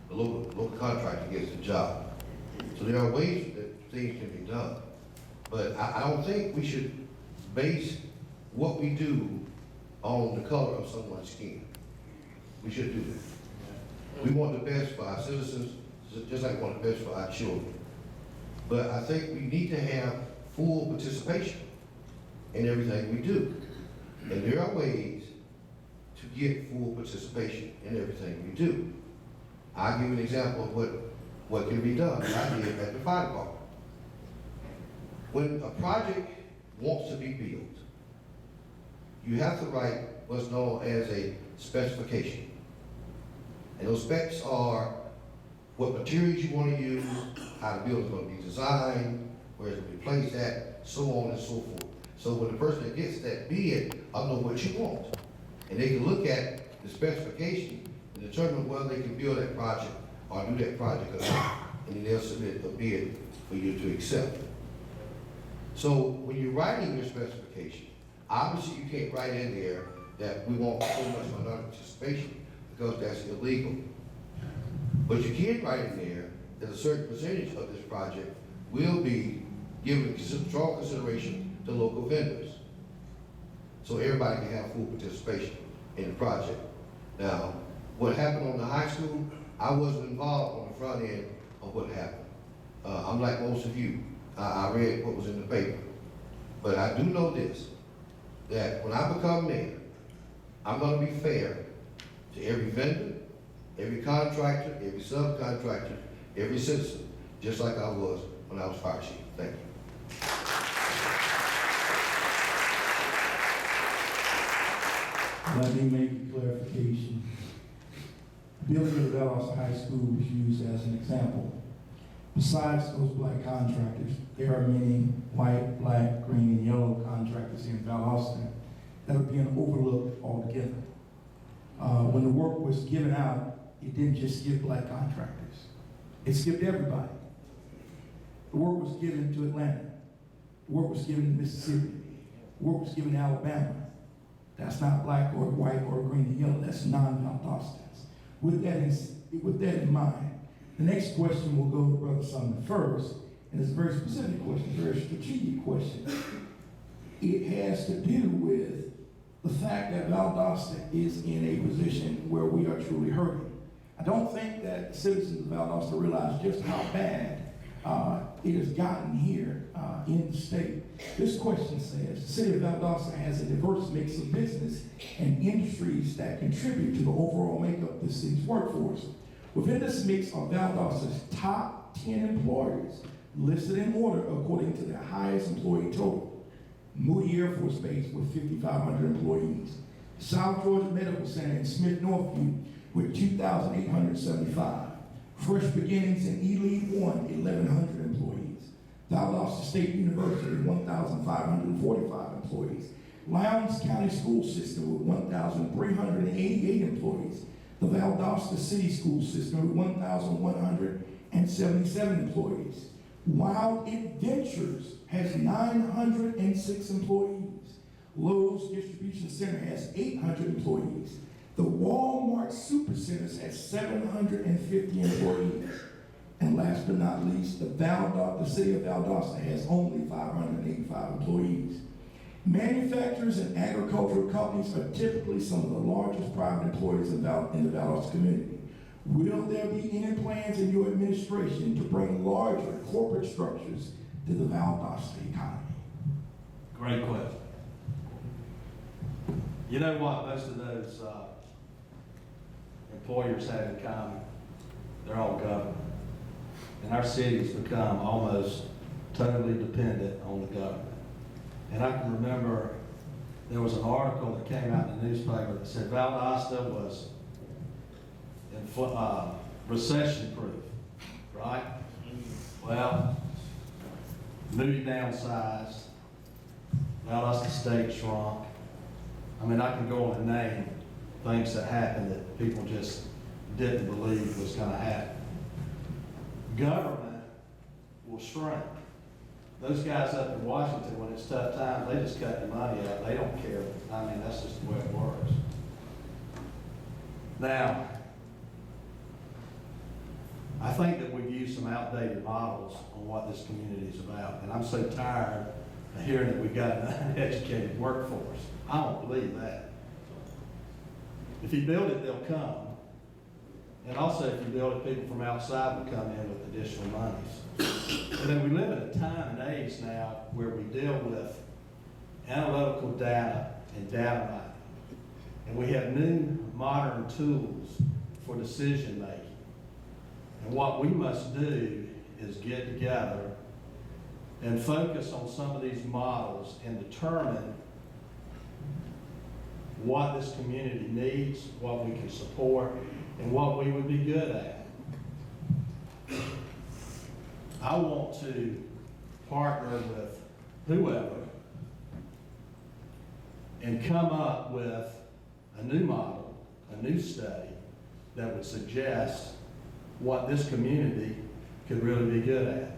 the local contractor gets the job. So there are ways that things can be done. But I don't think we should base what we do on the color of someone's skin. We should do that. We want the best for our citizens, just like we want the best for our children. But I think we need to have full participation in everything we do. And there are ways to get full participation in everything we do. I'll give you an example of what can be done, and I did at the fire department. When a project wants to be built, you have to write what's known as a specification. And those specs are what materials you want to use, how the building's going to be designed, where it's going to be placed at, so on and so forth. So when the person that gets that bid, I'll know what you want. And they can look at the specification and determine whether they can build that project or do that project or not. And then they'll submit a bid for you to accept. So when you're writing your specification, obviously you can't write in there that we want so much minority participation because that's illegal. But you can write in there that a certain percentage of this project will be given strong consideration to local vendors. So everybody can have full participation in the project. Now, what happened on the high school, I wasn't involved on the front end of what happened. I'm like most of you. I read what was in the paper. But I do know this, that when I become mayor, I'm gonna be fair to every vendor, every contractor, every subcontractor, every citizen, just like I was when I was fire chief. Thank you. Let me make a clarification. The building of Valdosta High School was used as an example. Besides those black contractors, there are many white, black, green, and yellow contractors in Valdosta that are being overlooked altogether. When the work was given out, it didn't just skip black contractors. It skipped everybody. The work was given to Atlanta. The work was given to Mississippi. The work was given to Alabama. That's not black or white or green and yellow. That's non-Valdostans. With that in mind, the next question will go to Brother Sumner first, and it's a very specific question, a very strategic question. It has to do with the fact that Valdosta is in a position where we are truly hurting. I don't think that the citizens of Valdosta realize just how bad it has gotten here in the state. This question says, the city of Valdosta has a diverse mix of business and industries that contribute to the overall makeup of the city's workforce. Within this mix are Valdosta's top 10 employers, listed in order according to their highest employee total. Moody Air Force Base with 5,500 employees. South Georgia Medical Center in Smith Northview with 2,875. Fresh Beginnings and E-Lead 1, 1,100 employees. Valdosta State University, 1,545 employees. Lowndes County School System with 1,388 employees. The Valdosta City School System with 1,177 employees. Wild Adventures has 906 employees. Lowe's Distribution Center has 800 employees. The Walmart Supercenters has 750 employees. And last but not least, the city of Valdosta has only 585 employees. Manufacturers and agricultural companies are typically some of the largest private employers in the Valdosta community. Will there be any plans in your administration to bring larger corporate structures to the Valdosta economy? Great question. You know what most of those employers have in common? They're all government. And our city's become almost totally dependent on the government. And I can remember there was an article that came out in the newspaper that said Valdosta was recession-proof, right? Well, Moody downsized, Valdosta State shrunk. I mean, I can go on and name things that happened that people just didn't believe was going to happen. Government will shrink. Those guys up in Washington, when it's tough times, they just cut the money out. They don't care. I mean, that's just the way it works. Now, I think that we've used some outdated models on what this community is about. And I'm so tired of hearing that we've got an uneducated workforce. I don't believe that. If you build it, they'll come. And also, if you build it, people from outside will come in with additional monies. And then we live in a time and age now where we deal with analytical data and data mining. And we have new modern tools for decision making. And what we must do is get together and focus on some of these models and determine what this community needs, what we can support, and what we would be good at. I want to partner with whoever and come up with a new model, a new study that would suggest what this community could really be good at.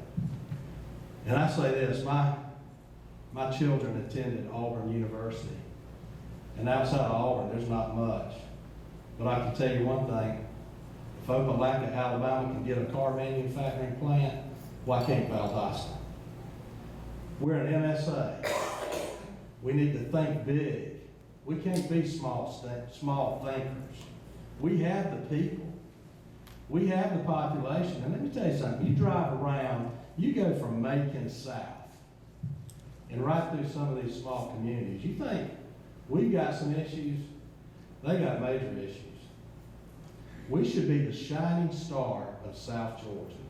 And I say this, my children attended Auburn University. And outside of Auburn, there's not much. But I can tell you one thing, if Opelika, Alabama can get a car manufacturing plant, why can't Valdosta? We're an MSA. We need to think big. We can't be small thinkers. We have the people. We have the population. And let me tell you something, you drive around, you go from Macon south and right through some of these small communities. You think we've got some issues? They got major issues. We should be the shining star of South Georgia.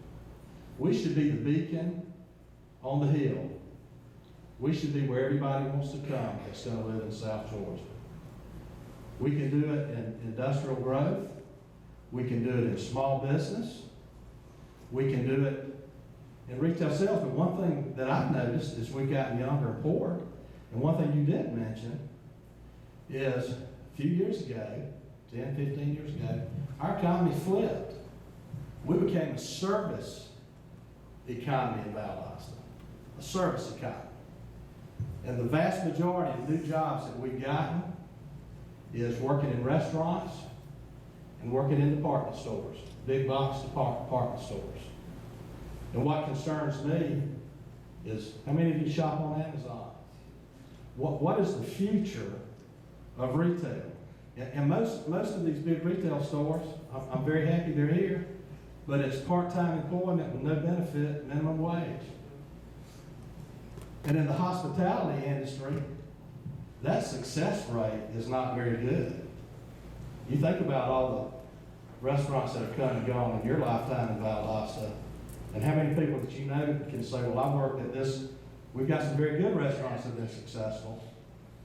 We should be the beacon on the hill. We should be where everybody wants to come that's going to live in South Georgia. We can do it in industrial growth. We can do it in small business. We can do it in retail sales. But one thing that I've noticed is we've gotten younger and poorer. And one thing you didn't mention is a few years ago, 10, 15 years ago, our economy flipped. We became a service economy in Valdosta, a service economy. And the vast majority of new jobs that we've gotten is working in restaurants and working in department stores, big box department stores. And what concerns me is, how many of you shop on Amazon? What is the future of retail? And most of these big retail stores, I'm very happy they're here, but it's part-time employment with no benefit, minimum wage. And in the hospitality industry, that success rate is not very good. You think about all the restaurants that have come and gone in your lifetime in Valdosta, and how many people that you know can say, well, I worked at this, we've got some very good restaurants that have been successful,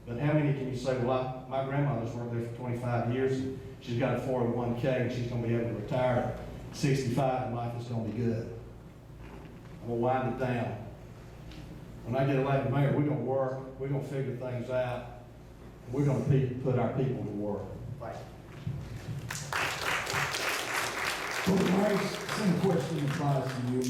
but how many can you say, well, my grandmother's worked there for 25 years, and she's got a 401k, and she's going to be able to retire 65 and life is gonna be good. I'm gonna wind it down. When I get elected mayor, we're gonna work, we're gonna figure things out, and we're gonna put our people to work. Thank you. Well, Bryce, same question applies to you,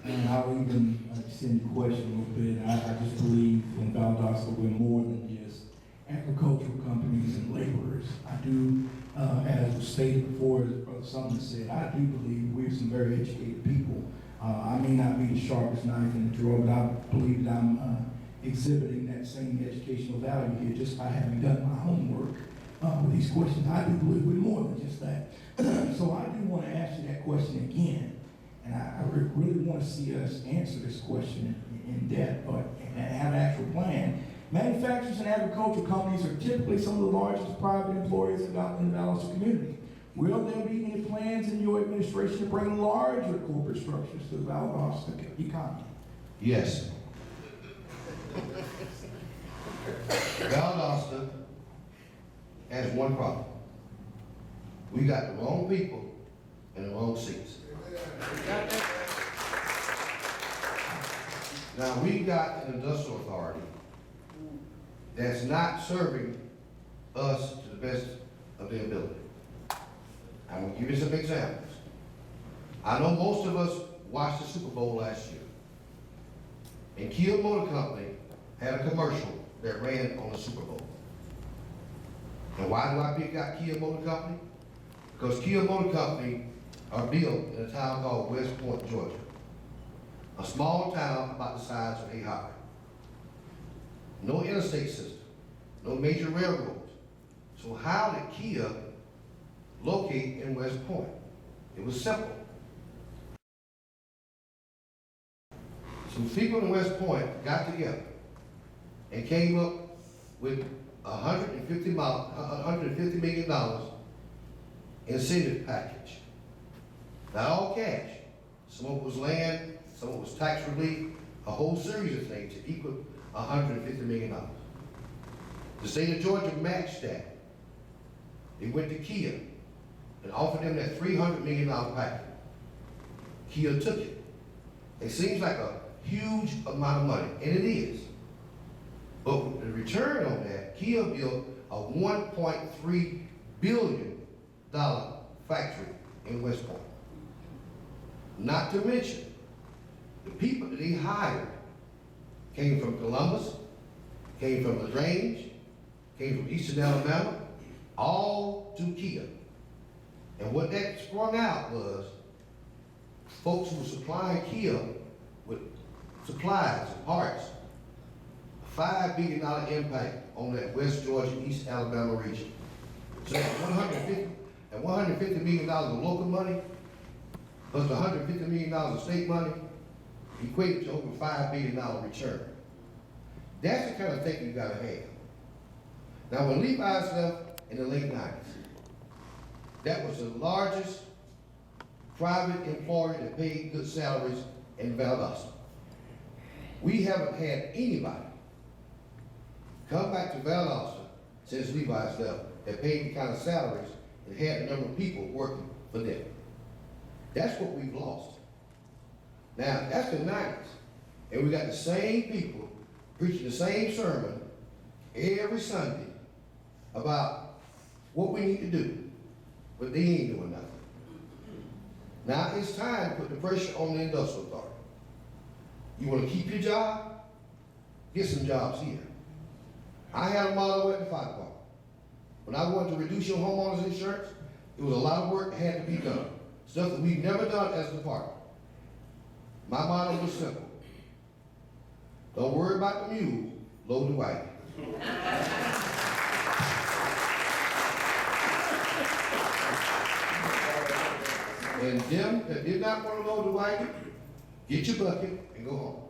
and I'll even extend the question a little bit. I just believe in Valdosta we're more than just agricultural companies and laborers. I do, as was stated before, as Brother Sumner said, I do believe we're some very educated people. I may not be the sharpest knife in the drawer, but I believe that I'm exhibiting that same educational value here just by having done my homework with these questions. I do believe we're more than just that. So I do want to ask you that question again, and I really want to see us answer this question in depth, but and have an actual plan. Manufacturers and agricultural companies are typically some of the largest private employers in the Valdosta community. Will there be any plans in your administration to bring larger corporate structures to the Valdosta economy? Yes. Valdosta has one problem. We got the wrong people in the wrong seats. Now, we got an industrial authority that's not serving us to the best of their ability. I'm gonna give you some examples. I know most of us watched the Super Bowl last year. And Kia Motor Company had a commercial that ran on the Super Bowl. And why do I pick out Kia Motor Company? Because Kia Motor Company are built in a town called West Point, Georgia. A small town about the size of Ahab. No interstate system, no major railroads. So how did Kia locate in West Point? It was simple. Some people in West Point got together and came up with $150 million incentive package. Not all cash. Some of it was land, some of it was tax relief, a whole series of things to equal $150 million. The state of Georgia matched that. They went to Kia and offered them that $300 million package. Kia took it. It seems like a huge amount of money, and it is. But with the return on that, Kia built a $1.3 billion factory in West Point. Not to mention, the people that he hired came from Columbus, came from LaGrange, came from Eastern Alabama, all to Kia. And what that sprung out was folks who were supplying Kia with supplies and parts, a $5 billion impact on that West Georgia, East Alabama region. So that $150 million of local money plus the $150 million of state money equated to over $5 billion return. That's the kind of thing you gotta have. Now when Levi's left in the late 90s, that was the largest private employer that paid good salaries in Valdosta. We haven't had anybody come back to Valdosta since Levi's left that paid the kind of salaries and had the number of people working for them. That's what we've lost. Now, that's the 90s. And we got the same people preaching the same sermon every Sunday about what we need to do, but they ain't doing nothing. Now it's time to put the pressure on the industrial authority. You want to keep your job? Get some jobs here. I had a motto at the fire department. When I wanted to reduce your homeowner's insurance, it was a lot of work that had to be done. Stuff that we've never done as a department. My motto was simple. Don't worry about the mule, load the wagon. And them that did not want to load the wagon, get your bucket and go home.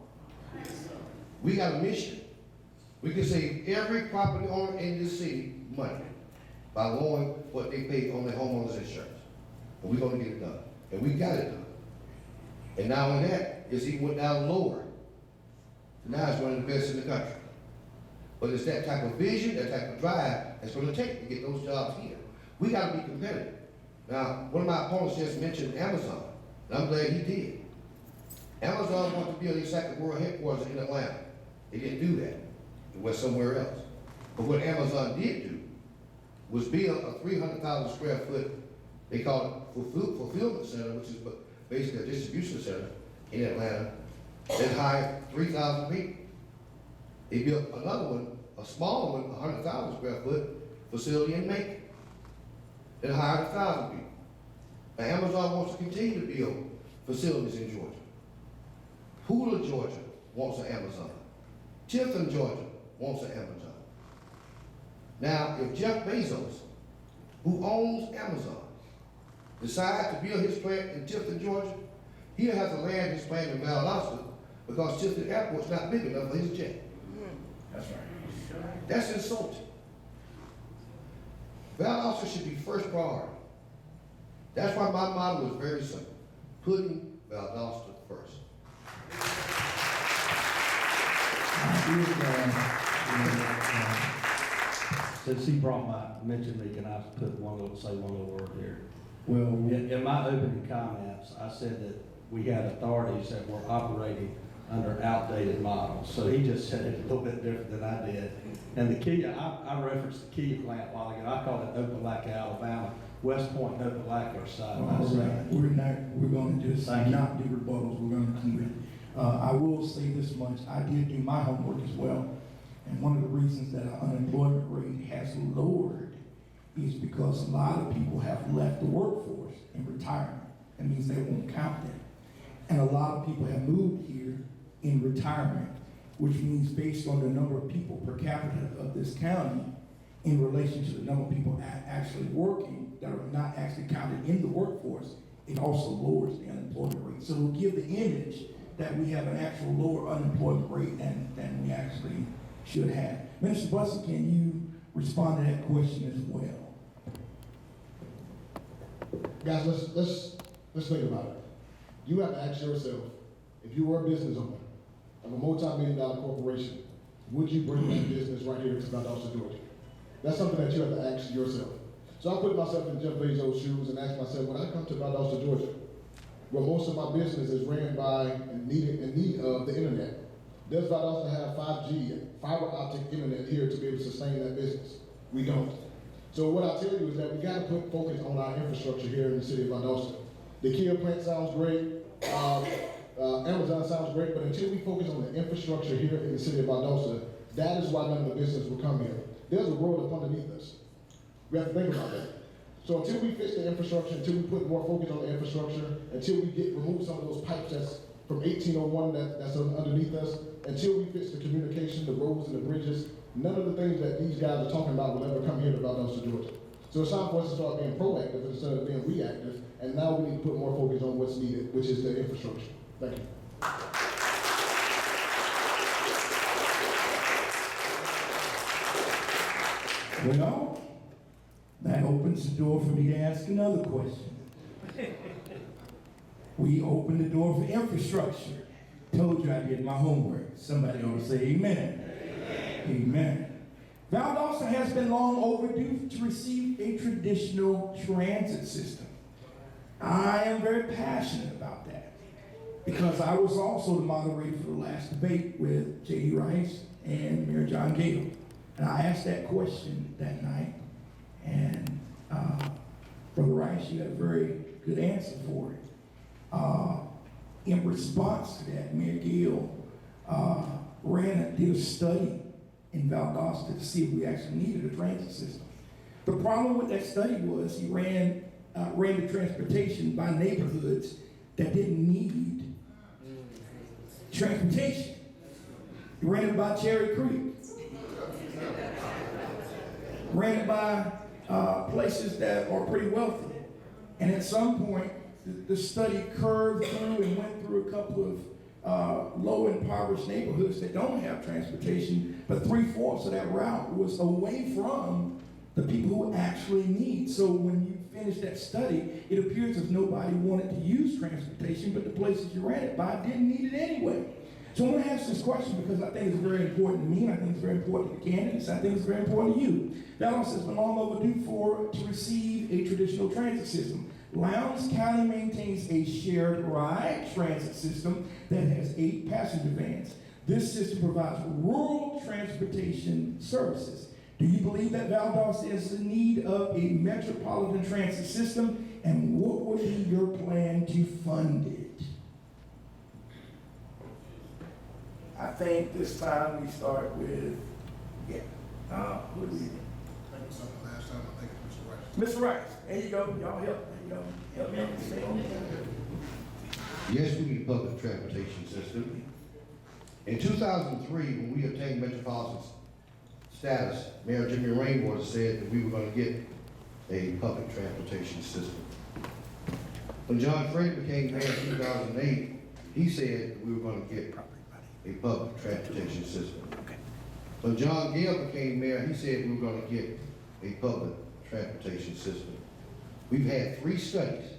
We got a mission. We can save every property owner in this city money by lowering what they pay on their homeowner's insurance. And we're going to get it done. And we got it done. And now in that, it's even went down lower. Now it's one of the best in the country. But it's that type of vision, that type of drive that's going to take to get those jobs here. We got to be competitive. Now, one of my opponents just mentioned Amazon, and I'm glad he did. Amazon wanted to build a second world headquarters in Atlanta. They didn't do that. It went somewhere else. But what Amazon did do was build a 300,000 square foot, they call it fulfillment center, which is basically a distribution center in Atlanta. They hired 3,000 people. They built another one, a smaller one, 100,000 square foot facility in Macon. They hired 1,000 people. Now Amazon wants to continue to build facilities in Georgia. Pooler, Georgia wants an Amazon. Tifton, Georgia wants an Amazon. Now, if Jeff Bezos, who owns Amazon, decides to build his plant in Tifton, Georgia, he'll have to land his plant in Valdosta because Tifton Airport's not big enough for his jet. That's right. That's insulting. Valdosta should be first priority. That's why my motto is very simple. Putting Valdosta first. Since he mentioned me, can I say one little word here? Well, In my opening comments, I said that we had authorities that were operating under outdated models. So he just said it a little bit different than I did. And the Kia, I referenced the Kia plant a while ago. I called it Opelika, Alabama. West Point and Opelika are side by side. we're going to just Thank you. not do rebuttals. We're going to keep it. I will say this much. I did do my homework as well. And one of the reasons that our unemployment rate has lowered is because a lot of people have left the workforce in retirement. That means they won't count them. And a lot of people have moved here in retirement, which means based on the number of people per capita of this county in relation to the number of people actually working that are not actually counted in the workforce, it also lowers the unemployment rate. So it'll give the image that we have an actual lower unemployment rate than we actually should have. Minister Bussey, can you respond to that question as well? Guys, let's think about it. You have to ask yourself, if you were a business owner of a multi-million-dollar corporation, would you bring that business right here to Valdosta, Georgia? That's something that you have to ask yourself. So I put myself in Jeff Bezos' shoes and ask myself, when I come to Valdosta, Georgia, where most of my business is ran by and in need of the internet, does Valdosta have 5G, fiber optic internet here to be able to sustain that business? We don't. So what I tell you is that we got to put focus on our infrastructure here in the city of Valdosta. The Kia plant sounds great. Amazon sounds great, but until we focus on the infrastructure here in the city of Valdosta, that is why none of the business will come here. There's a world up underneath us. We have to think about that. So until we fix the infrastructure, until we put more focus on the infrastructure, until we remove some of those pipes that's from 1801 that's underneath us, until we fix the communication, the roads and the bridges, none of the things that these guys are talking about will ever come here to Valdosta, Georgia. So it's time for us to start being proactive instead of being reactive, and now we need to put more focus on what's needed, which is the infrastructure. Thank you. Well, that opens the door for me to ask another question. We opened the door for infrastructure. Told you I did my homework. Somebody ought to say amen. Amen. Valdosta has been long overdue to receive a traditional transit system. I am very passionate about that because I was also the moderator for the last debate with J.D. Rice and Mayor John Getto. And I asked that question that night, and Brother Rice, you had a very good answer for it. In response to that, Mayor Gill did a study in Valdosta to see if we actually needed a transit system. The problem with that study was he ran the transportation by neighborhoods that didn't need transportation. He ran it by Cherry Creek. Ran it by places that are pretty wealthy. And at some point, the study curved through and went through a couple of low impoverished neighborhoods that don't have transportation, but 3/4 of that route was away from the people who actually need. So when you finish that study, it appears as if nobody wanted to use transportation, but the places you ran it by didn't need it anyway. So I want to ask this question because I think it's very important to me, and I think it's very important to the candidates, I think it's very important to you. Valdosta has been long overdue to receive use a traditional transit system. Lowndes County maintains a shared ride transit system that has 8 passenger vans. This system provides rural transportation services. Do you believe that Valdosta is in need of a metropolitan transit system? And what would be your plan to fund it? I think this time we start with, who do we do? I think something last time, I think it was Mr. Rice. Mr. Rice, there you go. Y'all help. There you go. Help me stay on. Yes, we need a public transportation system. In 2003, when we obtained metropolitan status, Mayor Jimmy Rainwater said that we were going to get a public transportation system. When John Frey became mayor in 2008, he said that we were going to get a public transportation system. When John Gale became mayor, he said we were going to get a public transportation system. We've had 3 studies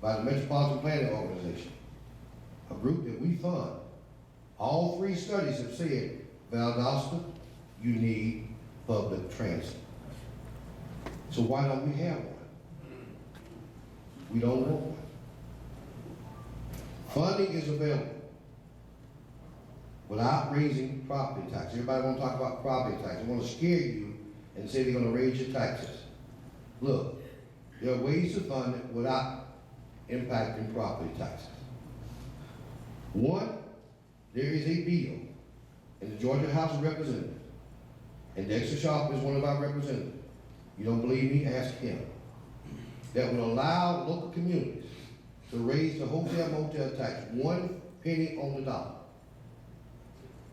by the Metropolitan Planning Organization, a group that we fund. All 3 studies have said, Valdosta, you need public transit. So why don't we have one? We don't want one. Funding is available without raising property tax. Everybody want to talk about property tax. They want to scare you and say they're going to raise your taxes. Look, there are ways to fund it without impacting property taxes. One, there is a bill in the Georgia House of Representatives, and Dexter Sharp is one of our representatives. You don't believe me? Ask him. That will allow local communities to raise the hotel-motel tax 1 penny on the dollar.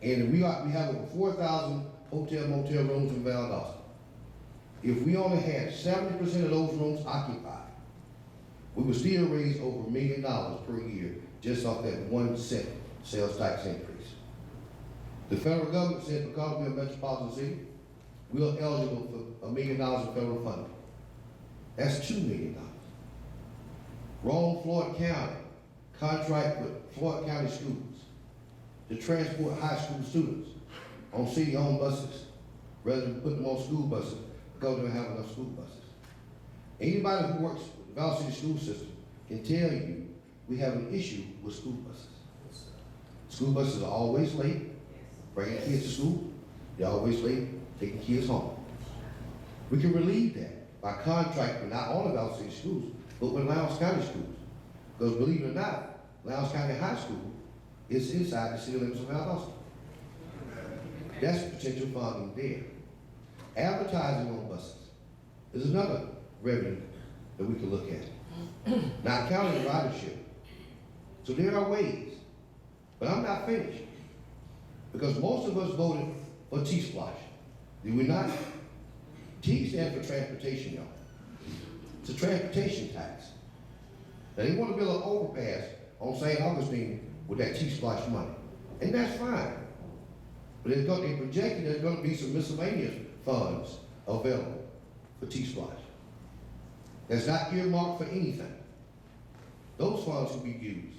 And we have over 4,000 hotel-motel rooms in Valdosta. If we only had 70% of those rooms occupied, we would still raise over $1 million per year just off that 1 cent sales tax increase. The federal government said because we're a metropolitan city, we are eligible for $1 million in federal funding. That's $2 million. Rome, Floyd County, contract with Floyd County schools to transport high school students on city-owned buses rather than put them on school buses because they don't have enough school buses. Anybody who works with the Valley City school system can tell you we have an issue with school buses. School buses are always late, bringing kids to school. They're always late, taking kids home. We can relieve that by contracting not only Valley City schools, but with Lowndes County schools. Because believe it or not, Lowndes County High School is inside the city limits of Valdosta. That's potential funding there. Advertising on buses is another revenue that we can look at. Not counting ridership. So there are ways, but I'm not finished. Because most of us voted for T-Splash. Did we not? T stands for transportation, y'all. It's a transportation tax. Now they want to build an overpass on St. Augustine with that T-Splash money. And that's fine. But they're projecting there's going to be some miscellaneous funds available for T-Splash. That's not earmarked for anything. Those funds will be used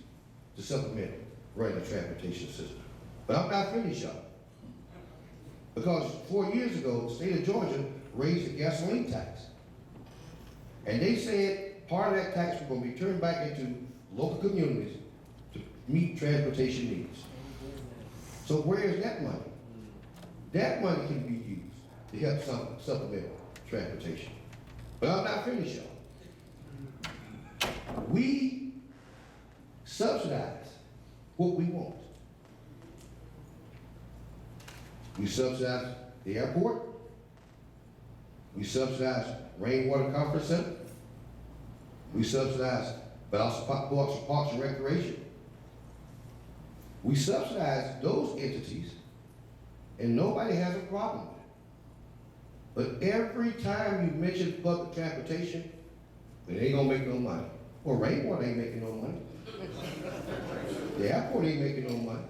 to supplement running the transportation system. But I'm not finished, y'all. Because 4 years ago, the state of Georgia raised the gasoline tax. And they said part of that tax was going to be turned back into local communities to meet transportation needs. So where is that money? That money can be used to help supplement transportation. But I'm not finished, y'all. We subsidize what we want. We subsidize the airport. We subsidize Rainwater Conference Center. We subsidize Parks and Recreation. We subsidize those entities, and nobody has a problem with it. But every time you mention public transportation, it ain't gonna make no money. Well, Rainwater ain't making no money. The airport ain't making no money.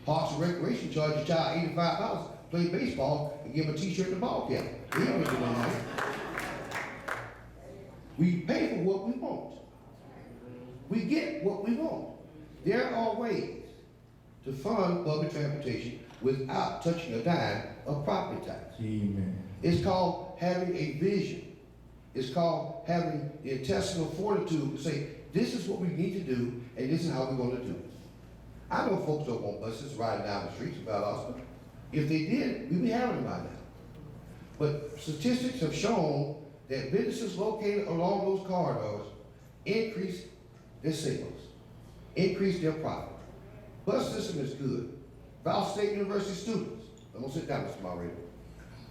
Parks and Recreation charge a child $85 to play baseball and give him a t-shirt and a ball cap. They ain't making no money. We pay for what we want. We get what we want. There are ways to fund public transportation without touching a dime of property tax. Amen. It's called having a vision It's called having the intestinal fortitude to say, this is what we need to do, and this is how we're gonna do it. I know folks don't want buses riding down the streets of Valdosta. If they did, we'd be having them by now. But statistics have shown that businesses located along those corridors increase their sales, increase their profit. Bus system is good. Val State University students, I'm gonna sit down, Mr. Mayoral.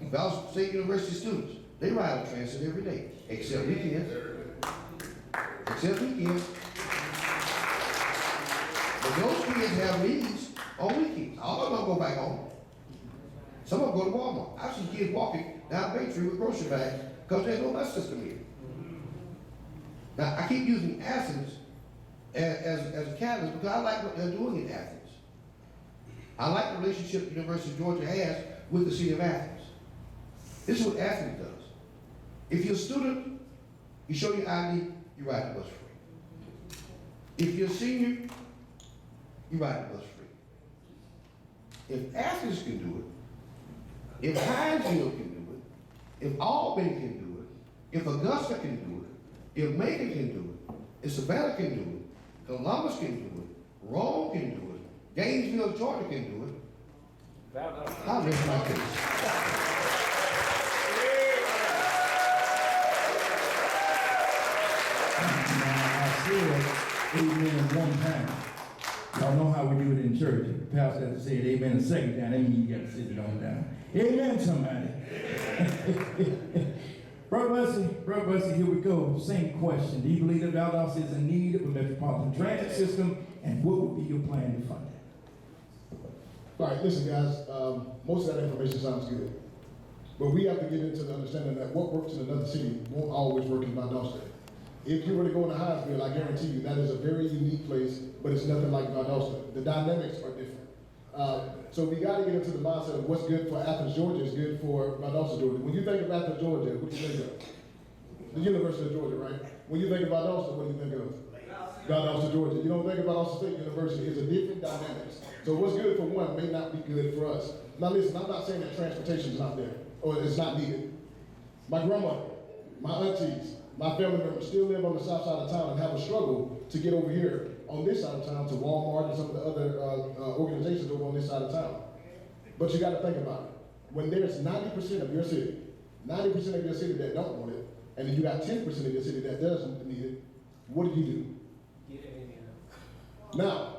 Val State University students, they ride on transit every day, except weekends. Except weekends. But those kids have needs on weekends. All of them don't go back home. Some of them go to Walmart. I've seen kids walking down Bay Street with grocery bags because there's no bus system here. Now, I keep using Athens as a catalyst because I like what they're doing in Athens. I like the relationship the University of Georgia has with the city of Athens. This is what Athens does. If you're a student, you show your ID, you ride the bus free. If you're a senior, you ride the bus free. If Athens can do it, if Hinesville can do it, if Albany can do it, if Augusta can do it, if Macon can do it, if Savannah can do it, Columbus can do it, Rome can do it, Gainesville, Georgia can do it, I'll rest my case. I said amen one time. Y'all know how we do it in church. If the pastor has to say amen a second time, that means you got to sit it on down. Amen, somebody. Brother Bussy, here we go. Same question. Do you believe that Valdosta is in need of a metropolitan transit system, and what would be your plan to fund it? All right, listen, guys. Most of that information sounds good, but we have to get into the understanding that what works in another city won't always work in Valdosta. If you were to go into Hinesville, I guarantee you that is a very unique place, but it's nothing like Valdosta. The dynamics are different. So we got to get into the mindset of what's good for Athens, Georgia is good for Valdosta, Georgia. When you think of Athens, Georgia, what do you think of? The University of Georgia, right? When you think of Valdosta, what do you think of? Valdosta, Georgia. You don't think of Valdosta State University. It's a different dynamics. So what's good for one may not be good for us. Now listen, I'm not saying that transportation is not there or it's not needed. My grandmother, my aunties, my family members still live on the south side of town and have a struggle to get over here on this side of town to Walmart and some of the other organizations over on this side of town. But you got to think about it. When there's 90% of your city, 90% of your city that don't want it, and then you got 10% of your city that doesn't need it, what do? Now,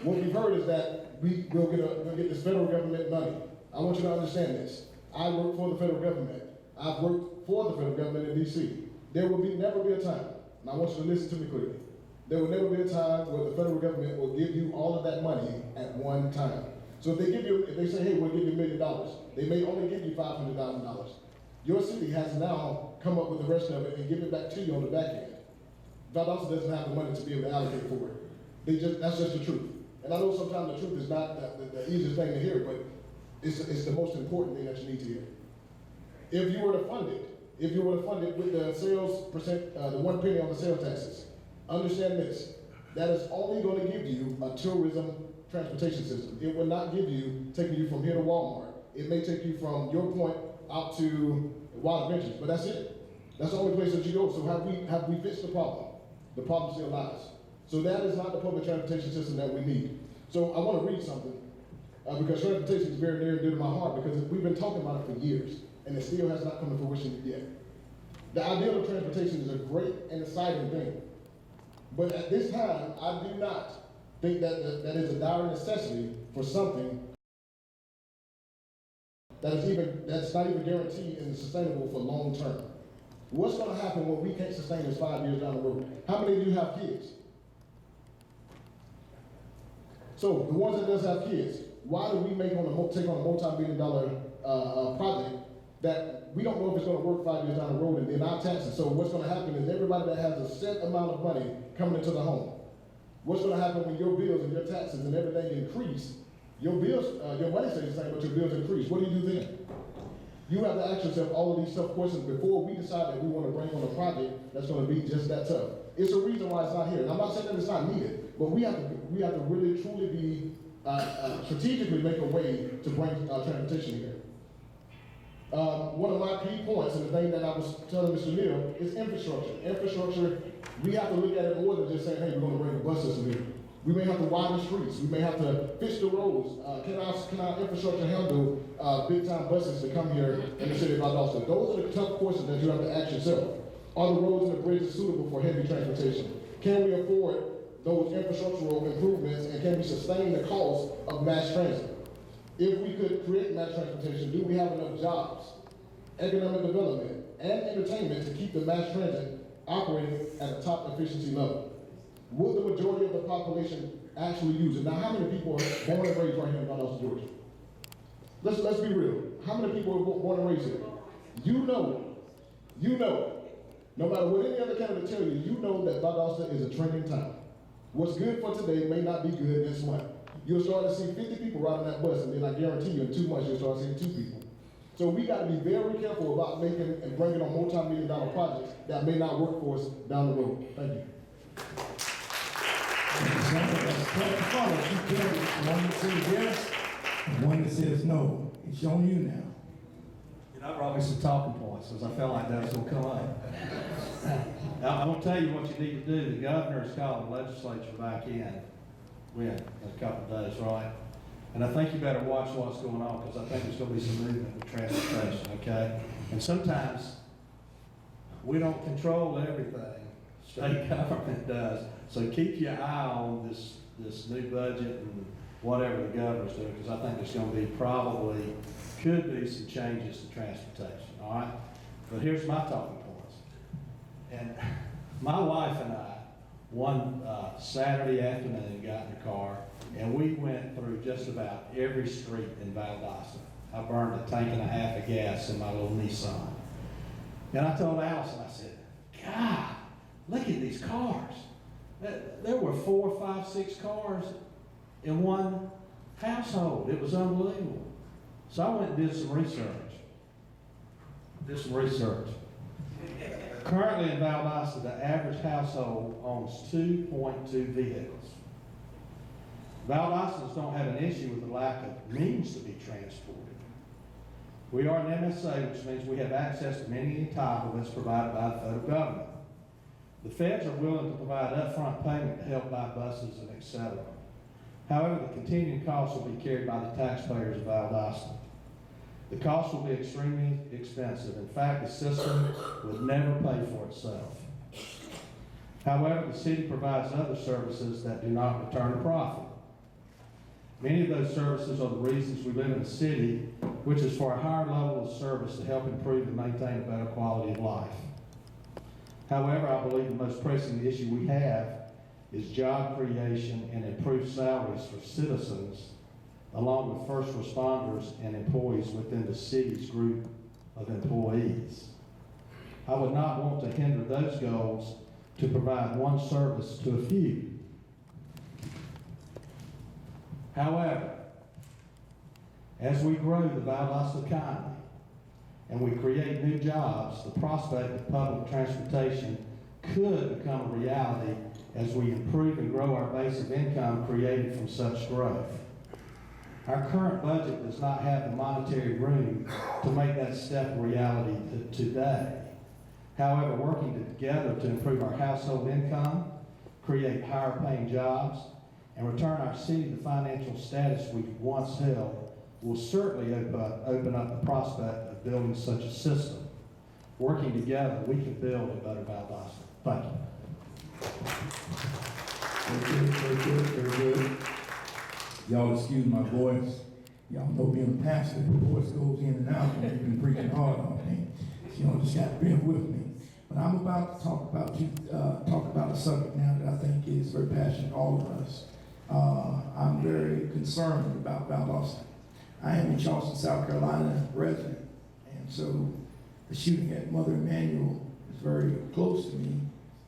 what we've heard is that we'll get this federal government money. I want you to understand this. I work for the federal government. I've worked for the federal government in D.C. There will never be a time, and I want you to listen to me clearly. There will never be a time where the federal government will give you all of that money at one time. So if they say, hey, we'll give you $1 million, they may only give you $500,000. Your city has now come up with the rest of it and give it back to you on the back end. Valdosta doesn't have the money to be able to allocate for it. That's just the truth. And I know sometimes the truth is not the easiest thing to hear, but it's the most important thing that you need to hear. If you were to fund it, with the sales percent, the 1 penny on the sales taxes, understand this, that is only going to give you a tourism transportation system. It will not give you, taking you from here to Walmart. It may take you from your point out to Wild Adventures, but that's it. That's the only place that you go. So have we fixed the problem? The problem still lies. So that is not the public transportation system that we need. So I want to read something, because transportation is very near and dear to my heart, because we've been talking about it for years, and it still has not come to fruition yet. The idea of transportation is a great and exciting thing. But at this time, I do not think that that is a dire necessity for something that's not even guaranteed and sustainable for long term. What's going to happen when we can't sustain this 5 years down the road? How many of you have kids? So the ones that does have kids, why do we take on a multi-billion-dollar project that we don't know if it's going to work 5 years down the road, and then our taxes? So what's going to happen is everybody that has a set amount of money coming into the home, what's going to happen when your bills and your taxes and everything increase? Your bills, your money stays the same, but your bills increase. What do you do then? You have to ask yourself all of these tough questions before we decide that we want to bring on a project that's going to be just that tough. It's a reason why it's not here. And I'm not saying that it's not needed, but we have to really truly be strategically make a way to bring transportation here. One of my key points, and the thing that I was telling Mr. Neal, is infrastructure. Infrastructure, we have to look at it more than just saying, hey, we're going to bring a bus system in. We may have to widen streets. We may have to fix the roads. Can our infrastructure handle big-time buses to come here in the city of Valdosta? Those are the tough questions that you have to ask yourself. Are the roads and the bridges suitable for heavy transportation? Can we afford those infrastructural improvements, and can we sustain the cost of mass transit? If we could create mass transportation, do we have enough jobs, economic development, and entertainment to keep the mass transit operating at a top efficiency level? Would the majority of the population actually use it? Now, how many people are born and raised right here in Valdosta, Georgia? Let's be real. How many people are born and raised here? You know, no matter what any other candidate tell you, you know that Valdosta is a trending town. What's good for today may not be good next month. You'll start to see 50 people riding that bus, and then I guarantee you in 2 months you'll start seeing 2 people. So we got to be very careful about making and bringing on multi-million-dollar projects that may not work for us down the road. Thank you. One that says yes, and one that says no. It's on you now. You know, I brought me some talking points because I felt like that was going to come up. Now, I'm going to tell you what you need to do. The governor is calling the legislature back in a couple of days, right? And I think you better watch what's going on because I think there's going to be some movement with transportation, okay? And sometimes we don't control everything. State government does. So keep your eye on this new budget and whatever the governor's doing, because I think there's going to be could be some changes to transportation, all right? But here's my talking points. And my wife and I, one Saturday afternoon, got in the car, and we went through just about every street in Valdosta. I burned a tank and a half of gas in my little Nissan. And I told Allison, I said, God, look at these cars. There were 4, 5, 6 cars in one household. It was unbelievable. So I went and did some research. Currently in Valdosta, the average household owns 2.2 vehicles. Valdostans don't have an issue with the lack of means to be transported. We are an MSA, which means we have access to many entitlements provided by the federal government. The feds are willing to provide upfront payment to help buy buses and etc. However, the continuing costs will be carried by the taxpayers of Valdosta. The cost will be extremely expensive. In fact, the system would never pay for itself. However, the city provides other services that do not return a profit. Many of those services are the reasons we live in a city, which is for a higher level of service to help improve and maintain a better quality of life. However, I believe the most pressing issue we have is job creation and improved salaries for citizens, along with first responders and employees within the city's group of employees. I would not want to hinder those goals to provide one service to a few. However, as we grow the Valdosta economy and we create new jobs, the prospect of public transportation could become a reality as we improve and grow our base of income created from such growth. Our current budget does not have the monetary room to make that step a reality today. However, working together to improve our household income, create higher paying jobs, and return our city to the financial status we once held will certainly open up the prospect of building such a system. Working together, we can build a better Valdosta. Thank you. Very good. Y'all excuse my voice. Y'all know being a pastor, the voice goes in and out when you've been preaching hard on me. So y'all just got to bear with me. But I'm about to talk about a subject now that I think is very passionate to all of us. I'm very concerned about Valdosta. I am in Charleston, South Carolina resident, and so the shooting at Mother Emanuel is very close to me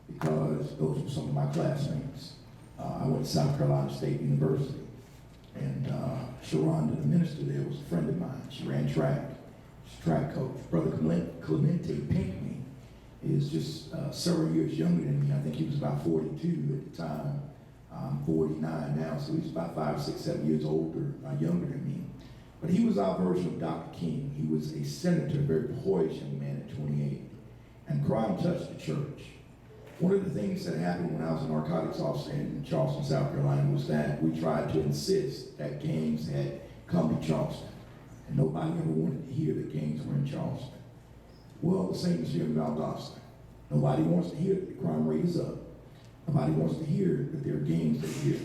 because those were some of my classmates. I went to South Carolina State University, and Sharonda, the minister there, was a friend of mine. She ran track. She's a track coach. Brother Clemente Pinckney is just several years younger than me. I think he was about 42 at the time. I'm 49 now, so he's about 5, 6, 7 years older, younger than me. But he was our version of Dr. King. He was a senator, a very poised young man at 28. And crime touched the church. One of the things that happened when I was a narcotics officer in Charleston, South Carolina, was that we tried to insist that gangs had come to Charleston. And nobody ever wanted to hear that gangs were in Charleston. Well, the same is here in Valdosta. Nobody wants to hear that the crime rate is up. Nobody wants to hear that there are gangs that are here.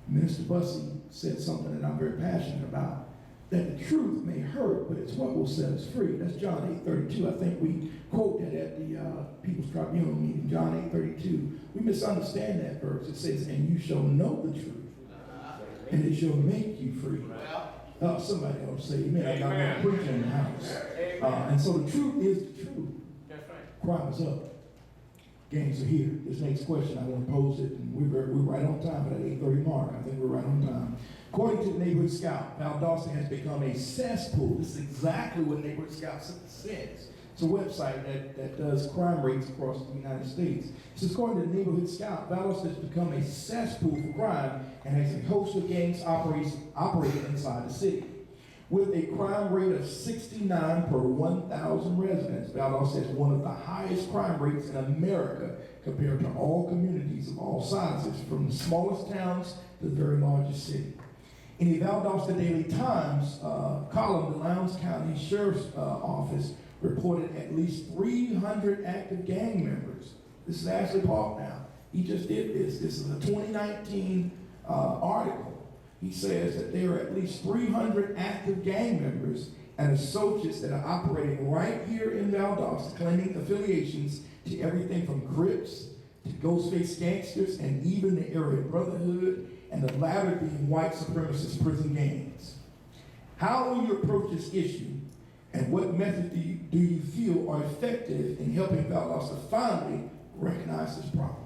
Minister Bussey said something that I'm very passionate about, that the truth may hurt, but it's what will set us free. That's John 8:32. I think we quote that at the People's Tribunal meeting, John 8:32. We misunderstand that verse. It says, and you shall know the truth, and it shall make you free. Somebody else say amen. I got my preacher in the house. And so the truth is the truth. Crime is up. Gangs are here. This next question, I want to pose it, and we're right on time for that 8:30 mark. I think we're right on time. According to the Neighborhood Scout, Valdosta has become a cesspool. This is exactly what Neighborhood Scout says. It's a website that does crime rates across the United States. It says, according to the Neighborhood Scout, Valdosta has become a cesspool for crime and has a host of gangs operating inside the city. With a crime rate of 69 per 1,000 residents, Valdosta has one of the highest crime rates in America compared to all communities of all sizes, from the smallest towns to the very largest city. In the Valdosta Daily Times column, the Lowndes County Sheriff's Office reported at least 300 active gang members. This is Ashley Park now. He just did this. This is a 2019 article. He says that there are at least 300 active gang members and associates that are operating right here in Valdosta, claiming affiliations to everything from Crips to Ghostface Gangsters and even the Area Brotherhood, and the latter being white supremacist prison gangs. How will you approach this issue, and what methods do you feel are effective in helping Valdosta finally recognize this problem?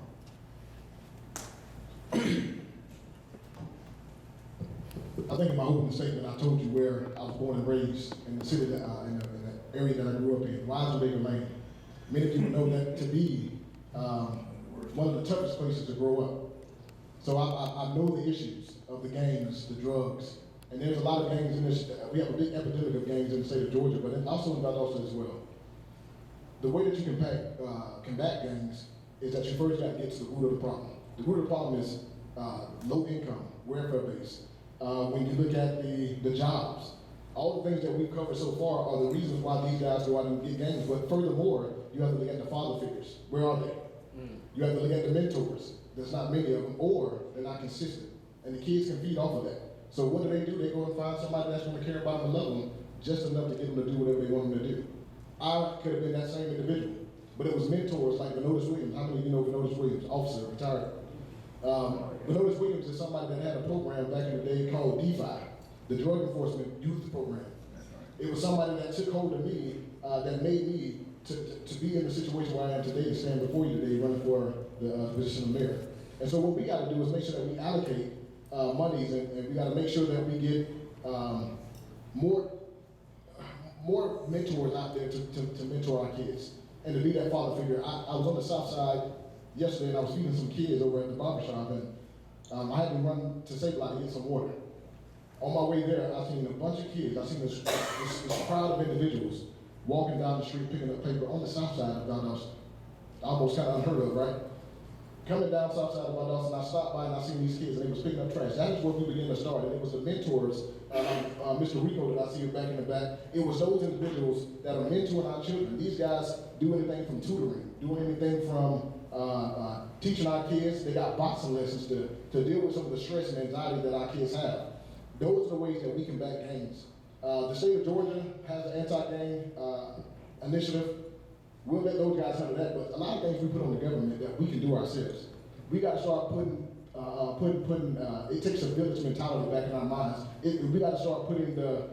I think in my opening statement, I told you where I was born and raised, in the city, in the area that I grew up in, Wiseman Lane. Many people know that to be one of the toughest places to grow up. So I know the issues of the gangs, the drugs, and there's a lot of gangs in this. We have a big epidemic of gangs in the state of Georgia, but also in Valdosta as well. The way that you combat gangs is that you first got to get to the root of the problem. The root of the problem is low income, welfare based. When you look at the jobs, all the things that we've covered so far are the reasons why these guys go out and get gangs. But furthermore, you have to look at the father figures. Where are they? You have to look at the mentors. There's not many of them, or they're not consistent. And the kids can feed off of that. So what do? They go and find somebody that's going to care about them and love them just enough to get them to do whatever they want them to do. I could have been that same individual, but it was mentors like Venotus Williams. How many of you know Venotus Williams, officer, retired? Venotus Williams is somebody that had a program back in the day called DeFi, the Drug Enforcement Youth Program. It was somebody that took hold of me, that made me to be in the situation where I am today, to stand before you today, running for the position of mayor. And so what we got to do is make sure that we allocate monies, and we got to make sure that we get more mentors out there to mentor our kids and to be that father figure. I was on the south side yesterday, and I was feeding some kids over at the barbershop, and I had to run to Sept to get some water. On my way there, I seen a bunch of kids. I seen this crowd of individuals walking down the street picking up paper on the south side of Valdosta. Almost kind of unheard of, right? Coming down south side of Valdosta, and I stopped by and I seen these kids, and they was picking up trash. That is where we began to start, and it was the mentors, Mr. Rico that I see back in the back. It was those individuals that are mentoring our children. These guys do anything from tutoring, doing anything from teaching our kids. They got boxing lessons to deal with some of the stress and anxiety that our kids have. Those are the ways that we combat gangs. The state of Georgia has an anti-gang initiative. We'll let those guys handle that, but a lot of things we put on the government that we can do ourselves. We got to start putting it takes a village mentality back in our minds. We got to start putting the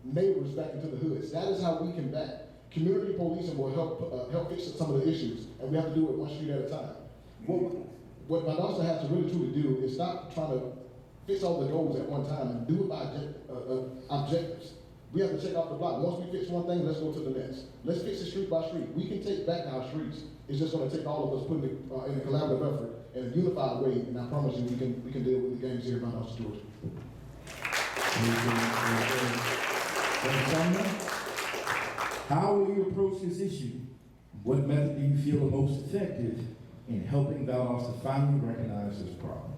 neighbors back into the hoods. That is how we combat. Community policing will help fix some of the issues, and we have to do it one street at a time. What Valdosta has to really truly do is stop trying to fix all the goals at one time and do it by objectives. We have to check off the block. Once we fix one thing, let's go to the next. Let's fix it street by street. We can take back our streets. It's just going to take all of us putting it in a collaborative effort in a unified way, and I promise you we can deal with the gangs here in Valdosta, Georgia. How will you approach this issue? What method do you feel are most effective in helping Valdosta finally recognize this problem?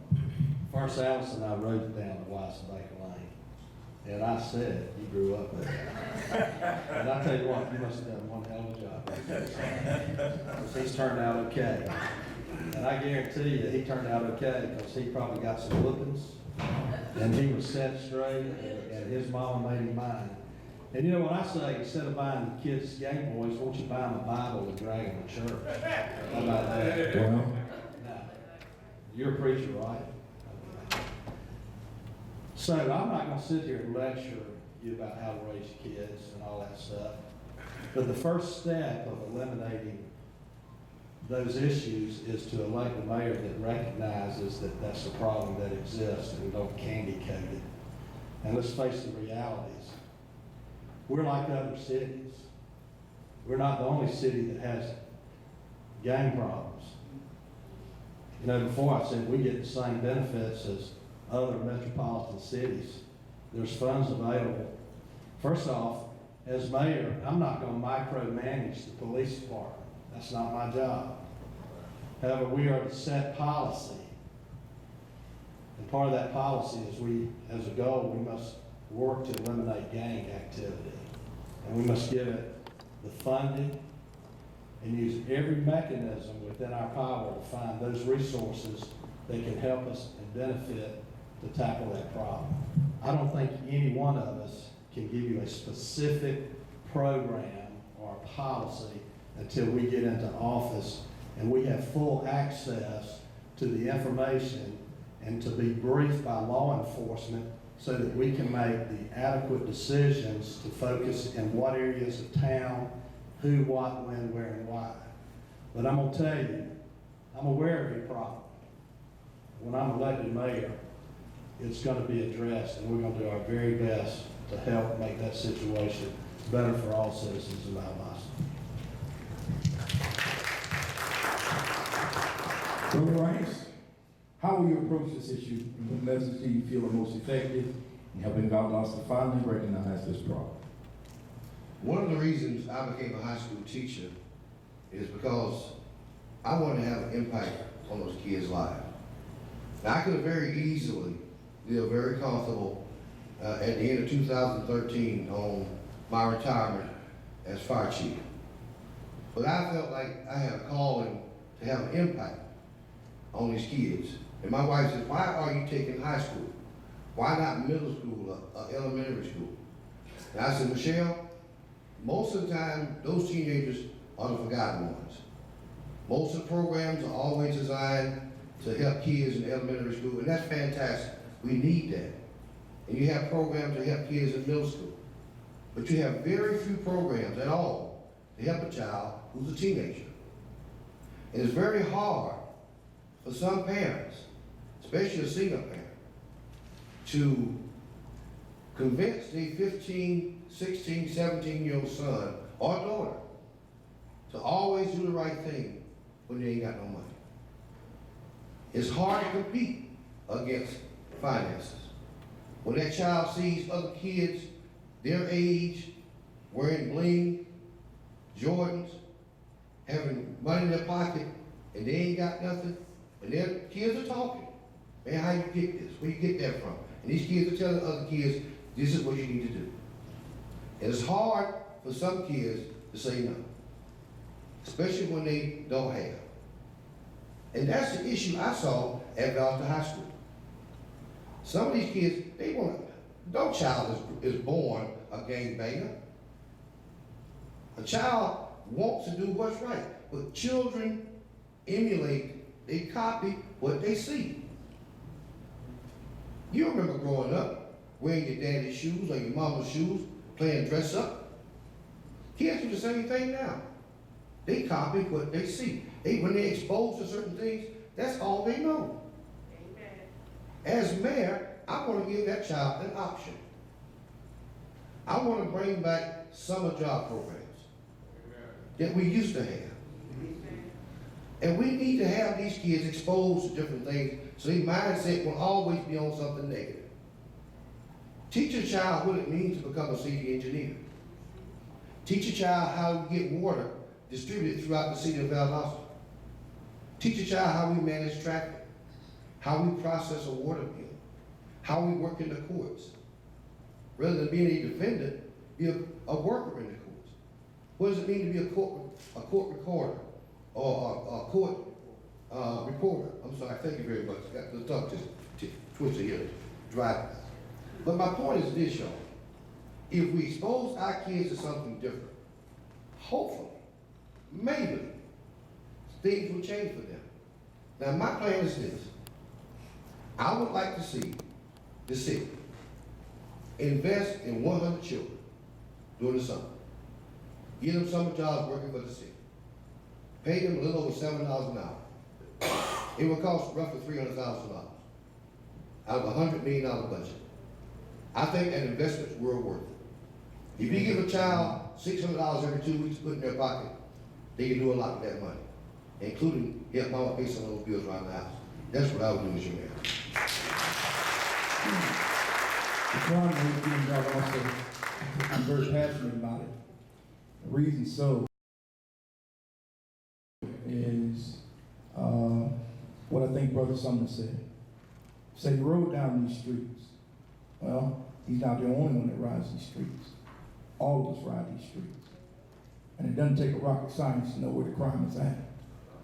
First, Alice and I rode it down to Weiss and Baker Lane. And I said, you grew up there. And I tell you what, you must have done one hell of a job. He's turned out okay. And I guarantee you, he turned out okay because he probably got some whoopings. And he was set straight, and his mama made him mine. And you know what I say, instead of buying the kids Game Boys, won't you buy them a Bible and drag them to church? How about that? Well, Now, you're a preacher, right? So I'm not going to sit here and lecture you about how to raise kids and all that stuff. But the first step of eliminating those issues is to elect a mayor that recognizes that that's a problem that exists and we don't candy coat it. And let's face the realities. We're like other cities. We're not the only city that has gang problems. You know, before I said we get the same benefits as other metropolitan cities. There's funds available. First off, as mayor, I'm not going to micromanage the police department. That's not my job. However, we are to set policy. And part of that policy is as a goal, we must work to eliminate gang activity. And we must give it the funding and use every mechanism within our power to find those resources that can help us and benefit to tackle that problem. I don't think any one of us can give you a specific program or a policy until we get into office and we have full access to the information and to be briefed by law enforcement so that we can make the adequate decisions to focus in what areas of town, who, what, when, where, and why. But I'm gonna tell you, I'm aware of your problem. When I'm elected mayor, it's gonna be addressed and we're gonna do our very best to help make that situation better for all citizens of Valdosta. Brother Rice, how will you approach this issue and what methods do you feel are most effective in helping Valdosta finally recognize this problem? One of the reasons I became a high school teacher is because I wanted to have an impact on those kids' lives. Now, I could have very easily lived very comfortable at the end of 2013 on my retirement as fire chief. But I felt like I had a calling to have an impact on these kids. And my wife said, why are you taking high school? Why not middle school or elementary school? And I said, Michelle, most of the time, those teenagers are the forgotten ones. Most of the programs are always designed to help kids in elementary school, and that's fantastic. We need that. And you have programs to help kids in middle school. But you have very few programs at all to help a child who's a teenager. And it's very hard for some parents, especially a single parent, to convince the 15, 16, 17-year-old son or daughter to always do the right thing when they ain't got no money. It's hard to compete against finances. When that child sees other kids their age wearing bling, Jordans, having money in their pocket, and they ain't got nothing, and their kids are talking. Man, how you get this? Where you get that from? And these kids are telling other kids, this is what you need to do. And it's hard for some kids to say no, especially when they don't have. And that's the issue I saw at Valdosta High School. Some of these kids, they want to, no child is born a gangbanger. A child wants to do what's right, but children emulate, they copy what they see. You remember growing up, wearing your daddy's shoes or your mama's shoes, playing dress up. Kids do the same thing now. They copy what they see. When they're exposed to certain things, that's all they know. Amen. As mayor, I want to give that child an option. I want to bring back summer job programs that we used to have. And we need to have these kids exposed to different things so their mindset will always be on something negative. Teach a child what it means to become a city engineer. Teach a child how to get water distributed throughout the city of Valdosta. Teach a child how we manage traffic, how we process a water bill, how we work in the courts. Rather than being a defendant, be a worker in the courts. What does it mean to be a court recorder or a court reporter? I'm sorry, thank you very much. Got the tongue twisted here, driving. But my point is this, y'all. If we expose our kids to something different, hopefully, maybe, things will change for them. Now, my plan is this. I would like to see the city invest in 100 children during the summer. Give them summer jobs working for the city. Pay them a little over $7 an hour. It would cost roughly $300,000 out of a $100 million budget. I think that investment's well worth it. If you give a child $600 every 2 weeks to put in their pocket, they can do a lot with that money, including help mama pay some of those bills around the house. That's what I would do as your mayor. I'm very passionate about it. The reason so is what I think Brother Sumner said. He said he rode down these streets. Well, he's not the only one that rides these streets. All of us ride these streets. And it doesn't take a rocket science to know where the crime is at.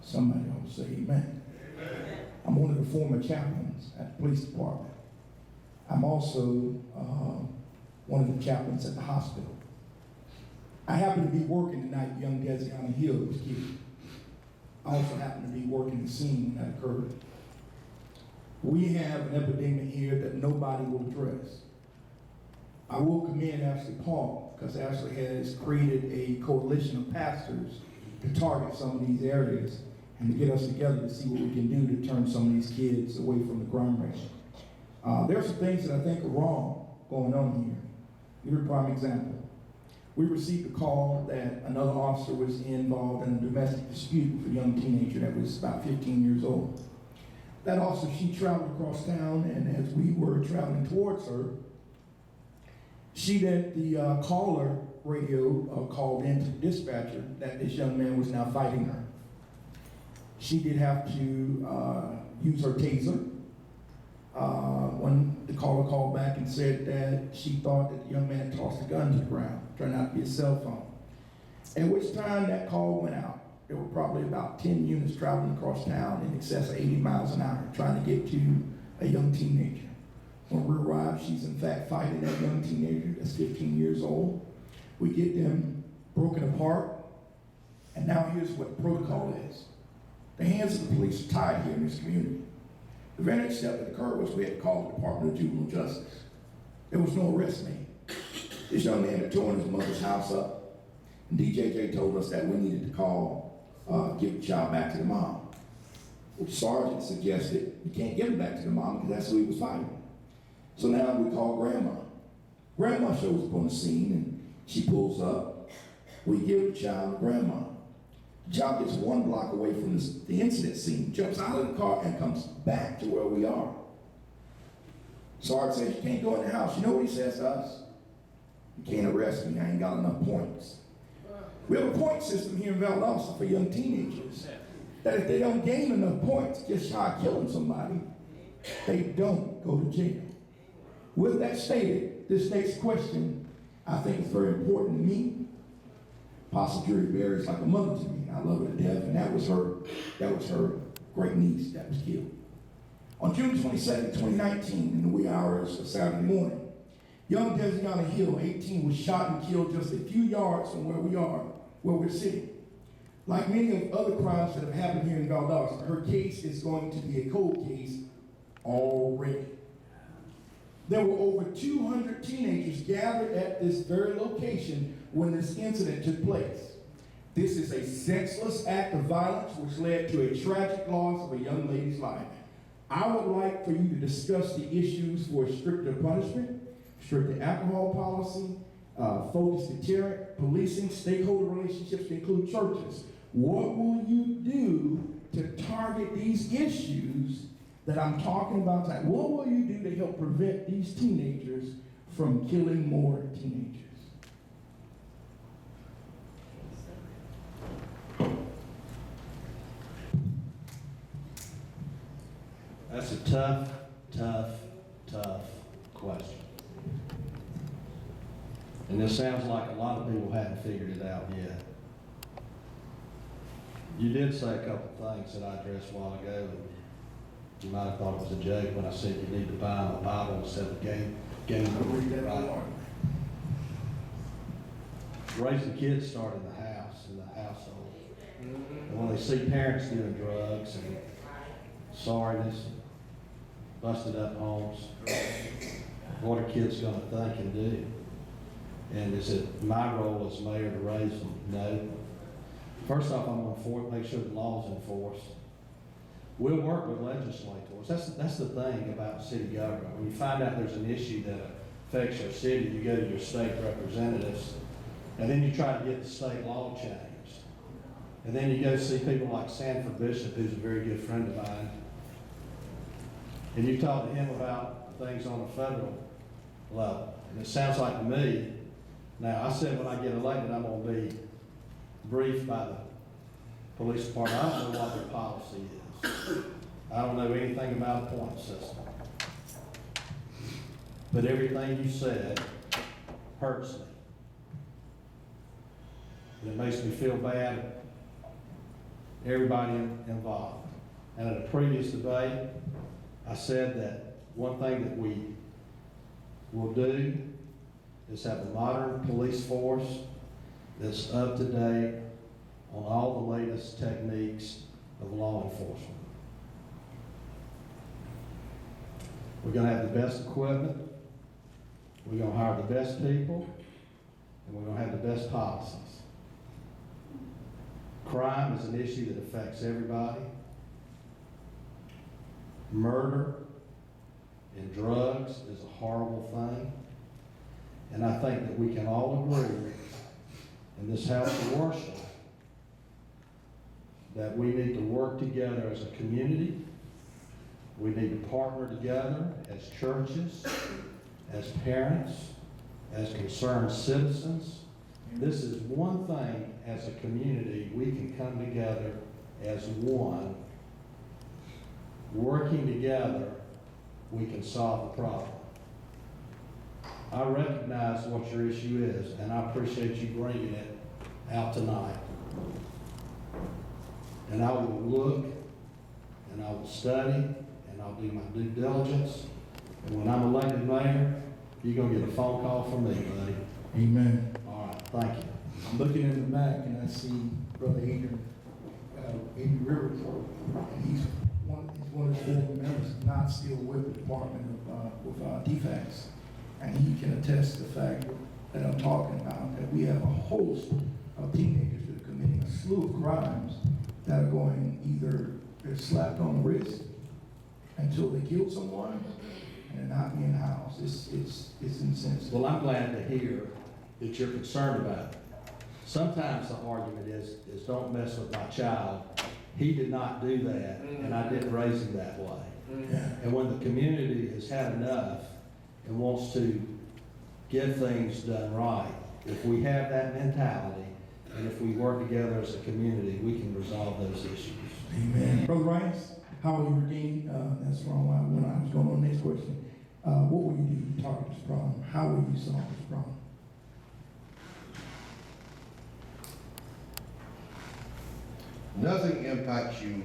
Somebody ought to say amen. Amen. I'm one of the former chaplains at the police department. I'm also one of the chaplains at the hospital. I happen to be working tonight, young Desiana Hill was killed. I also happen to be working the scene when that occurred. We have an epidemic here that nobody will address. I will commend Ashley Paul, because Ashley has created a coalition of pastors to target some of these areas and to get us together to see what we can do to turn some of these kids away from the crime rate. There are some things that I think are wrong going on here. Here's a prime example. We received a call that another officer was involved in a domestic dispute with a young teenager that was about 15 years old. That officer, she traveled across town, and as we were traveling towards her, she let the caller radio called in to the dispatcher that this young man was now fighting her. She did have to use her taser. When the caller called back and said that she thought that the young man tossed a gun to the ground, turned out to be a cell phone. At which time that call went out. There were probably about 10 units traveling across town in excess of 80 miles an hour trying to get to a young teenager. When we arrived, she's in fact fighting that young teenager that's 15 years old. We get them broken apart, and now here's what the protocol is. The hands of the police are tied here in this community. The very next step that occurred was we had to call the Department of Juvenile Justice. There was no arrest made. This young man had torn his mother's house up, and DJJ told us that we needed to give the child back to the mom. The sergeant suggested we can't give him back to the mom because that's who he was fighting. So now we call Grandma. Grandma shows up on the scene and she pulls up. We give the child to Grandma. The child gets 1 block away from the incident scene, jumps out of the car and comes back to where we are. Sergeant says, you can't go in the house. You know what he says to us? You can't arrest me, I ain't got enough points. We have a point system here in Valdosta for young teenagers that if they don't gain enough points just shy of killing somebody, they don't go to jail. With that stated, this next question I think is very important to me. Apostle G.B.R is like a mother to me. I love her to death, and that was her great niece that was killed. On June 22nd, 2019, in the wee hours of Saturday morning, young Desiana Hill, 18, was shot and killed just a few yards from where we are, where we're sitting. Like many of other crimes that have happened here in Valdosta, her case is going to be a cold case already. There were over 200 teenagers gathered at this very location when this incident took place. This is a senseless act of violence which led to a tragic loss of a young lady's life. I would like for you to discuss the issues for stricter punishment, stricter alcohol policy, focused deterrent, policing, stakeholder relationships to include churches. What will you do to target these issues that I'm talking about tonight? What will you do to help prevent these teenagers from killing more teenagers? That's a tough, tough, tough question. And it sounds like a lot of people hadn't figured it out yet. You did say a couple things that I addressed a while ago, and you might have thought it was a joke when I said you need to buy them a Bible instead of game right? Raising kids start in the house, in the household. And when they see parents doing drugs and sorriness, busted up homes, what are kids gonna think and do? And is it my role as mayor to raise them? No. First off, I'm gonna make sure the law's enforced. We'll work with legislators. That's the thing about city government. When you find out there's an issue that affects your city, you go to your state representatives, and then you try to get the state law changed. And then you go see people like Sanford Bishop, who's a very good friend of mine, and you talk to him about things on a federal level. And it sounds like to me, now I said when I get elected, I'm gonna be briefed by the police department. I don't know what their policy is. I don't know anything about a point system. But everything you said hurts me. And it makes me feel bad, everybody involved. And at a previous debate, I said that one thing that we will do is have a modern police force that's up to date on all the latest techniques of law enforcement. We're gonna have the best equipment, we're gonna hire the best people, and we're gonna have the best policies. Crime is an issue that affects everybody. Murder and drugs is a horrible thing. And I think that we can all agree in this house of worship that we need to work together as a community. We need to partner together as churches, as parents, as concerned citizens. This is one thing as a community we can come together as one. Working together, we can solve the problem. I recognize what your issue is, and I appreciate you bringing it out tonight. And I will look, and I will study, and I'll do my due diligence. And when I'm elected mayor, you're gonna get a phone call from me, buddy. Amen. All right, thank you. I'm looking in the back and I see Brother Adrian Rivers. And he's one of the former members, not still with the Department of Defense. And he can attest to the fact that I'm talking about, that we have a host of teenagers that are committing a slew of crimes that are going either they're slapped on the wrist until they kill someone and they're not being housed. It's insensitive. Well, I'm glad to hear that you're concerned about it. Sometimes the argument is don't mess with my child. He did not do that, and I didn't raise him that way. Yeah. And when the community has had enough and wants to get things done right, if we have that mentality, and if we work together as a community, we can resolve those issues. Amen. Brother Rice, how will you regain, that's wrong, when I was going on the next question. What will you do to target this problem? How will you solve this problem? Nothing impacts you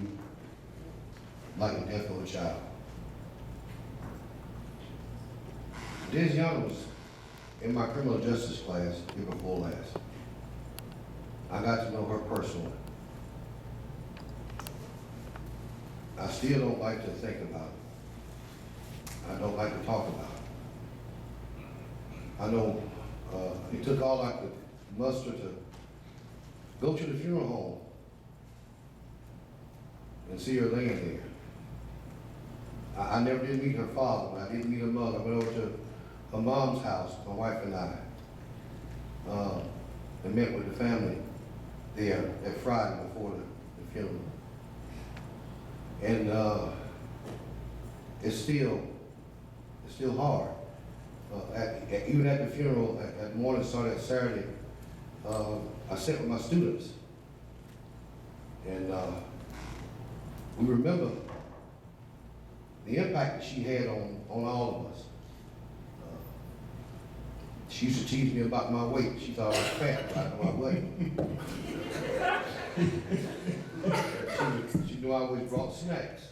like the death of a child. This young was in my criminal justice class year before last. I got to know her personally. I still don't like to think about it. I don't like to talk about it. I know it took all I could muster to go to the funeral home and see her laying there. I never did meet her father, but I did meet her mother. I went over to her mom's house, my wife and I, and met with the family there that Friday before the funeral. And it's still hard. even at the funeral, at morning, started at Saturday, I sat with my students. And we remember the impact that she had on all of us. She used to tease me about my weight. She thought I was fat, but I know I wasn't. She knew I always brought snacks.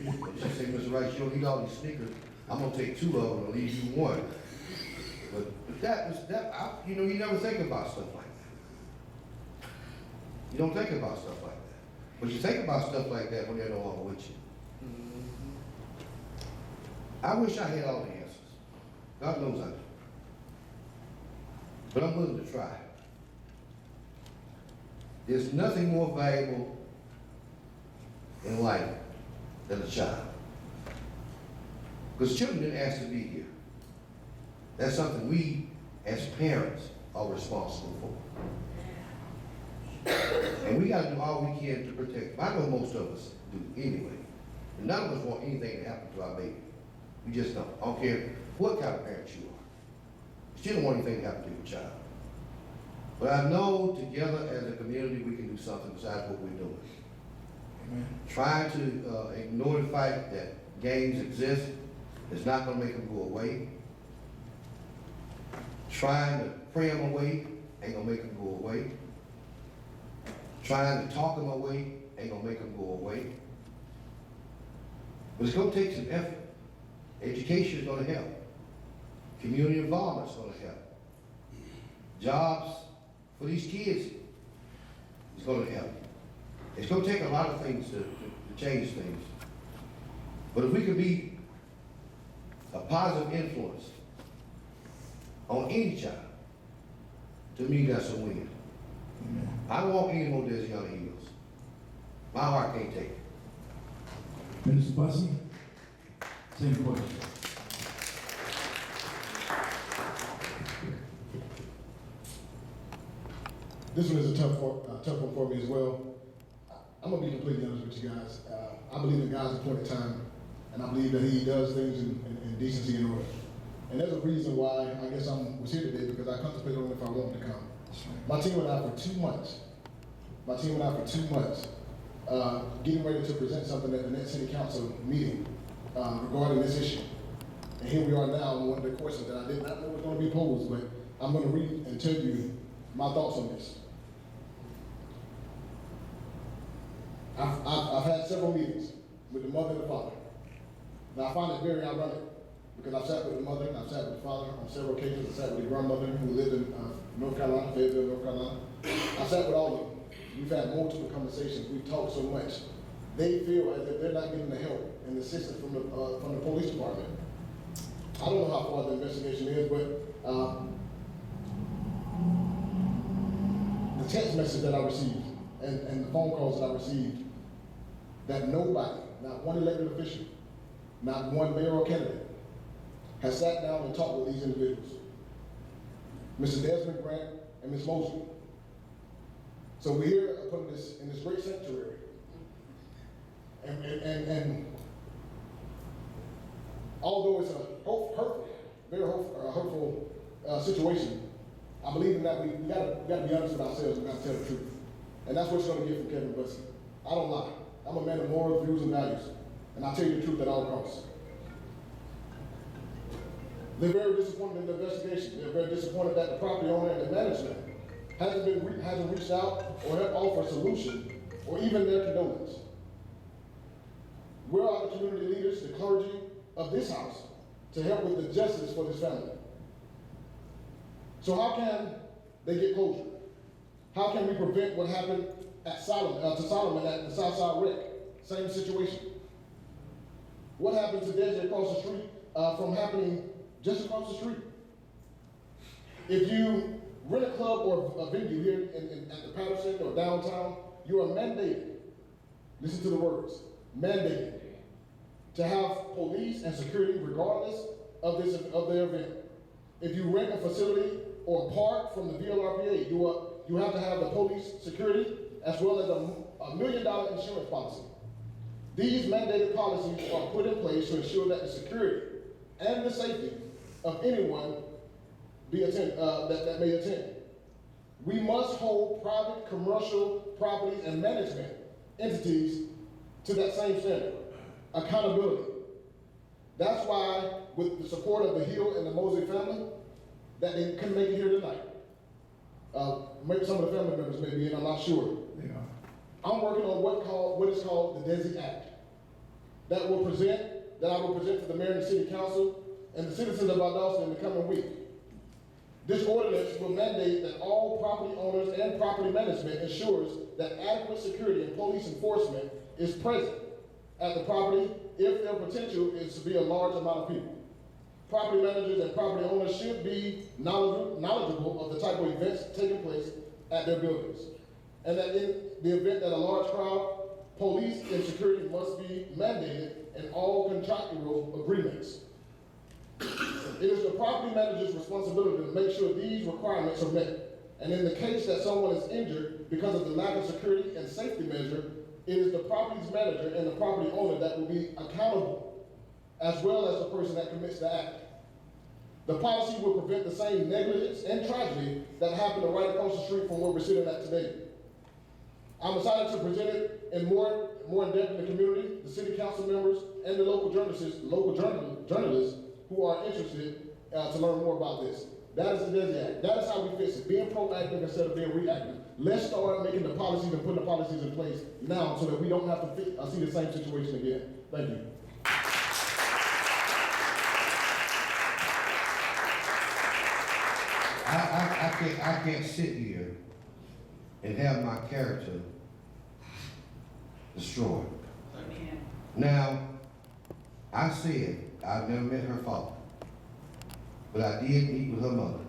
And she said, Mr. Rice, you don't eat all these Snickers. I'm gonna take 2 of them and leave you 1. But you know, you never think about stuff like that. You don't think about stuff like that. But you think about stuff like that when they're no longer with you. I wish I had all the answers. God knows I do. But I'm willing to try. There's nothing more valuable in life than a child. Because children didn't ask to be here. That's something we, as parents, are responsible for. And we got to do all we can to protect them. I know most of us do anyway. And none of us want anything to happen to our baby. We just don't. I don't care what kind of parent you are. You still don't want anything to happen to your child. But I know together as a community we can do something besides what we're doing. Amen. Trying to ignore the fact that gangs exist is not going to make them go away. Trying to pray them away ain't going to make them go away. Trying to talk them away ain't going to make them go away. But it's going to take some effort. Education is going to help. Community involvement is going to help. Jobs for these kids is going to help. It's going to take a lot of things to change things. But if we could be a positive influence on any child, to me that's a win. Amen. I don't want any more Desiana Eagles. My heart can't take it. Minister Bussey, same question. This one is a tough one for me as well. I'm gonna be completely honest with you guys. I believe in God's appointed time, and I believe that He does things in decency and order. And there's a reason why I guess I was here today, because I contemplated on if I wanted to come. My team and I for 2 months, getting ready to present something at the next city council meeting regarding this issue. And here we are now on one of the questions that I did not know was going to be posed, but I'm going to read and tell you my thoughts on this. I've had several meetings with the mother and the father. Now I find it very ironic, because I've sat with the mother and I've sat with the father on several occasions. I sat with the grandmother who lived in North Carolina, Fayetteville, North Carolina. I sat with all of them. We've had multiple conversations. We've talked so much. They feel as if they're not getting the help and the assistance from the police department. I don't know how far the investigation is, but the text message that I received and the phone calls that I received, that nobody, not one elected official, not one mayoral candidate, has sat down and talked with these individuals, Mr. Desmond Grant and Ms. Mosley. So we're here up in this great sanctuary, and although it's a hurtful, very hurtful situation, I believe in that we gotta be honest with ourselves and gotta tell the truth, and that's what you're gonna get from Kevin Bussey. I don't lie. I'm a man of morals, views, and values, and I tell you the truth at all costs. They're very disappointed in the investigation. They're very disappointed that the property owner and the management hasn't reached out or have offered a solution or even their condolence. We're the community leaders, the clergy of this house, to help with the justice for this family. So how can they get closure? How can we prevent what happened at Solomon at the Southside Rec? Same situation. What happened to Desiree across the street from happening just across the street? If you rent a club or a venue here at the Patterson or downtown, you are mandated, listen to the words, mandated, to have police and security regardless of the event. If you rent a facility or a park from the VLRPA, you have to have the police security as well as a $1 million insurance policy. These mandated policies are put in place to ensure that the security and the safety of anyone that may attend. We must hold private, commercial properties and management entities to that same standard. Accountability. That's why, with the support of the Hill and the Mosley family, that they couldn't make it here tonight. Maybe some of the family members may be in, I'm not sure. Yeah. I'm working on what is called the DESI Act. That I will present to the mayor and the city council and the citizens of Valdosta in the coming week. This ordinance will mandate that all property owners and property management ensures that adequate security and police enforcement is present at the property if their potential is to be a large amount of people. Property managers and property owners should be knowledgeable of the type of events taking place at their buildings. And that in the event that a large crowd, police and security must be mandated in all contractual agreements. It is the property manager's responsibility to make sure these requirements are met. And in the case that someone is injured because of the lack of security and safety measure, it is the property's manager and the property owner that will be accountable, as well as the person that commits the act. The policy will prevent the same negligence and tragedy that happened right across the street from where we're sitting at today. I'm excited to present it in more in depth in the community, the city council members, and the local journalists who are interested to learn more about this. That is the DESI Act. That is how we fix it, being proactive instead of being reactive. Let's start making the policies and putting the policies in place now so that we don't have to see the same situation again. Thank you. I can't sit here and have my character destroyed. Now, I said I've never met her father, but I did meet with her mother.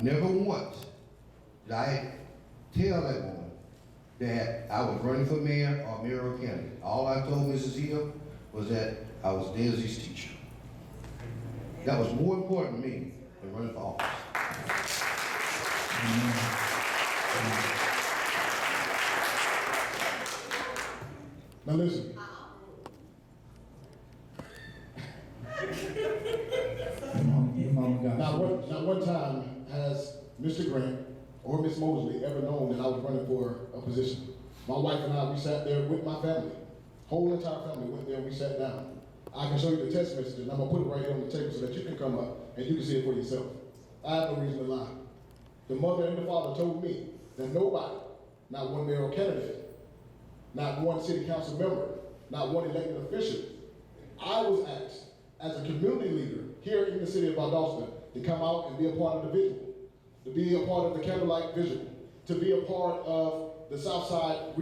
Never once did I tell that woman that I was running for mayor or mayoral candidate. All I told Mrs. Hill was that I was Desi's teacher. That was more important to me than running for office. Now listen. Not one time has Mr. Grant or Miss Mosley ever known that I was running for a position. My wife and I, we sat there with my family. Whole entire family went there and we sat down. I can show you the text messages, and I'm gonna put it right here on the table so that you can come up and you can see it for yourself. I have no reason to lie. The mother and the father told me that nobody, not one mayoral candidate, not one city council member, not one elected official, I was asked as a community leader here in the city of Valdosta to come out and be a part of the visual, to be a part of the candlelight visual, to be a part of the Southside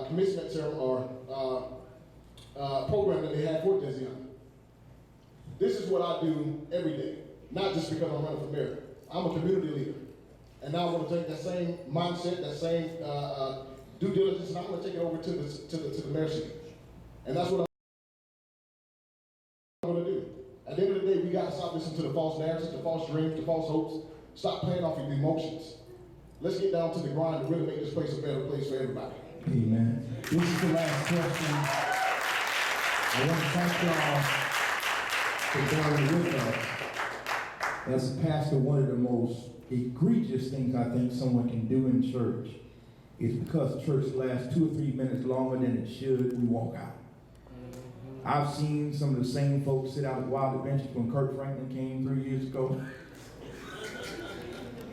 commencement ceremony or program that they had for Desi. This is what I do every day, not just because I'm running for mayor. I'm a community leader. And now I'm going to take that same mindset, that same due diligence, and I'm going to take it over to the mayor seat. And that's what I'm going to do. At the end of the day, we got to stop listening to the false narratives, the false dreams, the false hopes. Stop playing off your emotions. Let's get down to the grind and really make this place a better place for everybody. Amen. This is the last question. I want to thank y'all for being with us. As a pastor, one of the most egregious things I think someone can do in church is because church lasts 2 or 3 minutes longer than it should, we walk out. I've seen some of the same folks sit out at Wilder benches when Kirk Franklin came 3 years ago.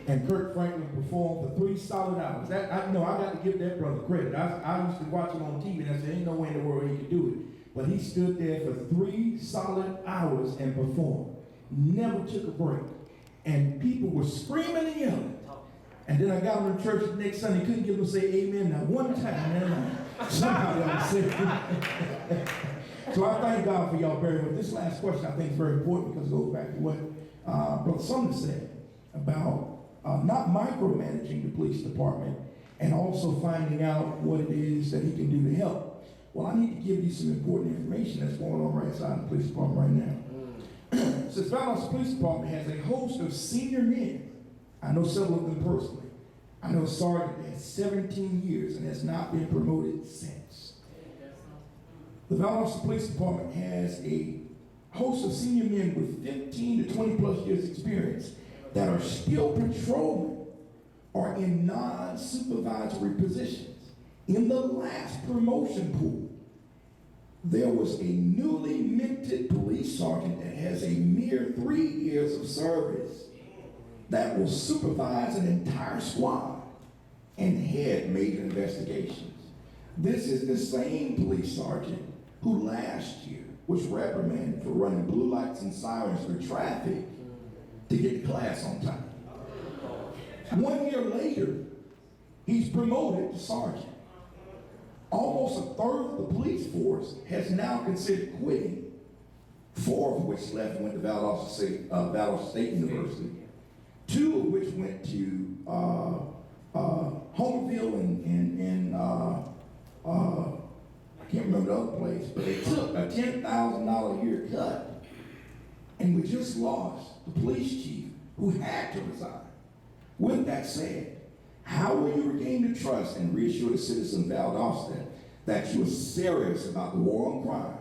And Kirk Franklin performed for 3 solid hours. I got to give that brother credit. I used to watch him on TV and I said, ain't no way in the world he could do it. But he stood there for 3 solid hours and performed. Never took a break. And people were screaming and yelling. And then I got him to church the next Sunday, couldn't get him to say amen not one time. Man, somehow y'all said. So I thank God for y'all very much. This last question I think is very important because it goes back to what Brother Sumner said about not micromanaging the police department and also finding out what it is that he can do to help. Well, I need to give you some important information that's going on right inside the police department right now. Since Valdosta Police Department has a host of senior men, I know several of them personally. I know a sergeant that has 17 years and has not been promoted since. The Valdosta Police Department has a host of senior men with 15 to 20 plus years experience that are still patrolling or in non-supervisory positions. In the last promotion pool, there was a newly minted police sergeant that has a mere 3 years of service that will supervise an entire squad and head major investigations. This is the same police sergeant who last year was reprimanded for running blue lights and sirens through traffic to get to class on time. 1 year later, he's promoted to sergeant. Almost a third of the police force has now considered quitting, 4 of which left and went to Valdosta State University, 2 of which went to Homerville and I can't remember the other place, but they took a $10,000 a year cut, and we just lost the police chief who had to resign. With that said, how will you regain the trust and reassure the citizens of Valdosta that you are serious about the war on crime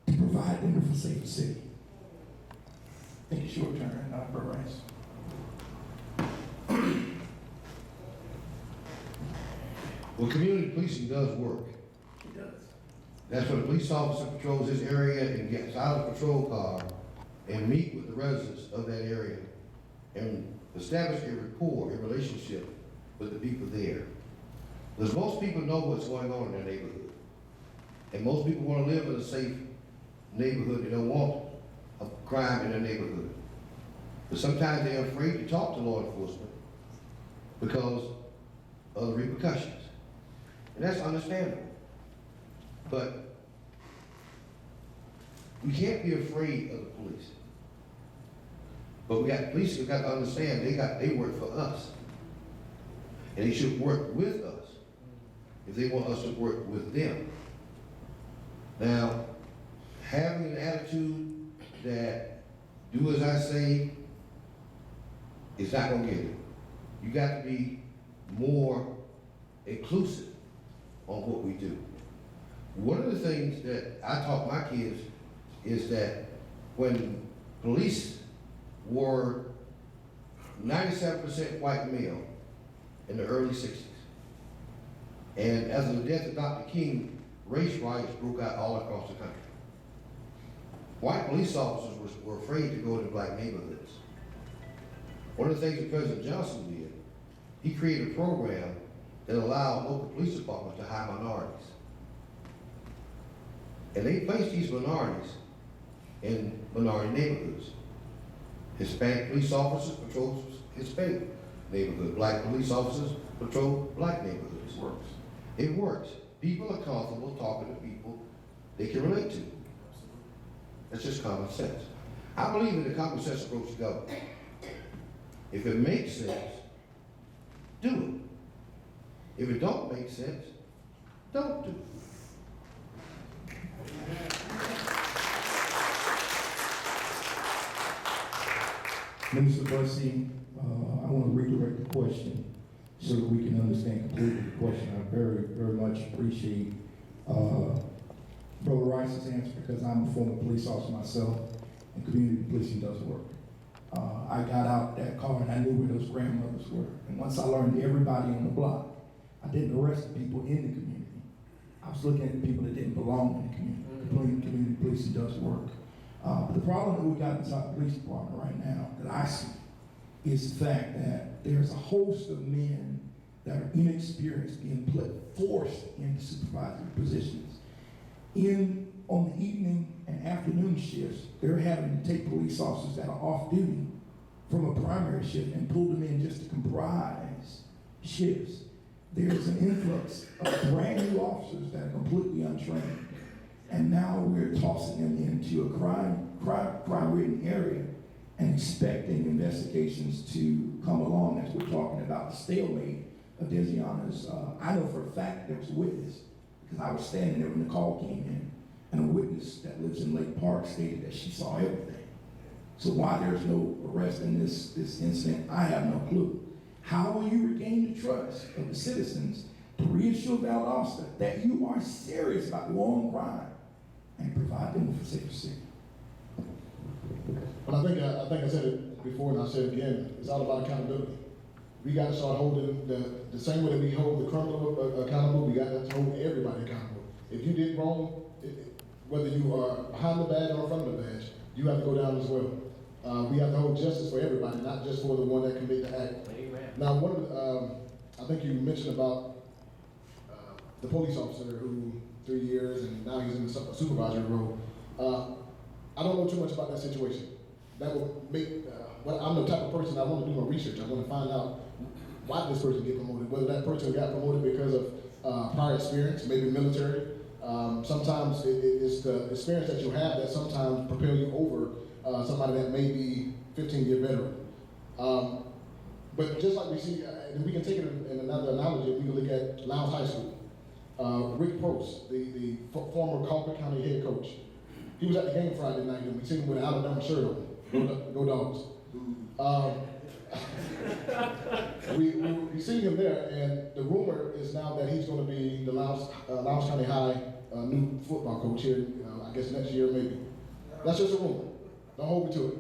to provide them with a safer city? I think it's your turn, Brother Rice. Well, community policing does work. It does. That's when a police officer patrols this area and gets out of the patrol car and meet with the residents of that area and establish a rapport, a relationship with the people there. Because most people know what's going on in their neighborhood. And most people want to live in a safe neighborhood. They don't want a crime in their neighborhood. But sometimes they're afraid to talk to law enforcement because of the repercussions. And that's understandable. But we can't be afraid of the police. But we got police who've got to understand they work for us. And they should work with us if they want us to work with them. Now, having an attitude that do as I say is not gonna get it. You got to be more inclusive on what we do. One of the things that I taught my kids is that when police were 97% white male in the early 60s, and as of the death of Dr. King, race riots broke out all across the country. White police officers were afraid to go into black neighborhoods. One of the things that President Johnson did, he created a program that allowed local police departments to hire minorities. And they placed these minorities in minority neighborhoods. Hispanic police officers patrol Hispanic neighborhoods. Black police officers patrol black neighborhoods. It works. It works. People are comfortable talking to people they can relate to. That's just common sense. I believe in the common sense approach to government. If it makes sense, do it. If it don't make sense, don't do it. Minister Bussey, I want to redirect the question so that we can understand completely the question. I very, very much appreciate Brother Rice's answer because I'm a former police officer myself, and community policing does work. I got out that car and I knew where those grandmothers were. And once I learned everybody on the block, I didn't arrest the people in the community. I was looking at the people that didn't belong in the community. Community policing does work. But the problem that we got inside the police department right now that I see is the fact that there's a host of men that are inexperienced being forced into supervisory positions. On the evening and afternoon shifts, they're having to take police officers that are off duty from a primary shift and pull them in just to comprise shifts. There's an influx of brand new officers that are completely untrained. And now we're tossing them into a crime-ridden area and expecting investigations to come along as we're talking about the stalemate of Desiana's. I know for a fact there was a witness because I was standing there when the call came in, and a witness that lives in Lake Park stated that she saw everything. So why there's no arrest in this incident, I have no clue. How will you regain the trust of the citizens to reassure Valdosta that you are serious about the war on crime and provide them with a safer city? But I think I said it before and I'll say it again, it's all about accountability. We got to start holding the same way that we hold the criminal accountable, we got to hold everybody accountable. If you did wrong, whether you are behind the badge or in front of the badge, you have to go down as well. We have to hold justice for everybody, not just for the one that committed the act. Amen. Now, one of the, I think you mentioned about the police officer who 3 years and now he's in the supervisory role. I don't know too much about that situation. That will make, well, I'm the type of person I want to do my research. I want to find out why this person get promoted, whether that person got promoted because of prior experience, maybe military. Sometimes it's the experience that you have that sometimes propel you over somebody that may be 15-year veteran. But just like we see, and we can take it in another analogy, we can look at Lowndes High School. Rick Post, the former Colquitt County head coach, he was at the game Friday night and we seen him with an Alabama shirt on. Go Dogs. We seen him there, and the rumor is now that he's going to be the Lowndes County High new football coach here, I guess next year maybe. That's just a rumor. Don't hold me to it.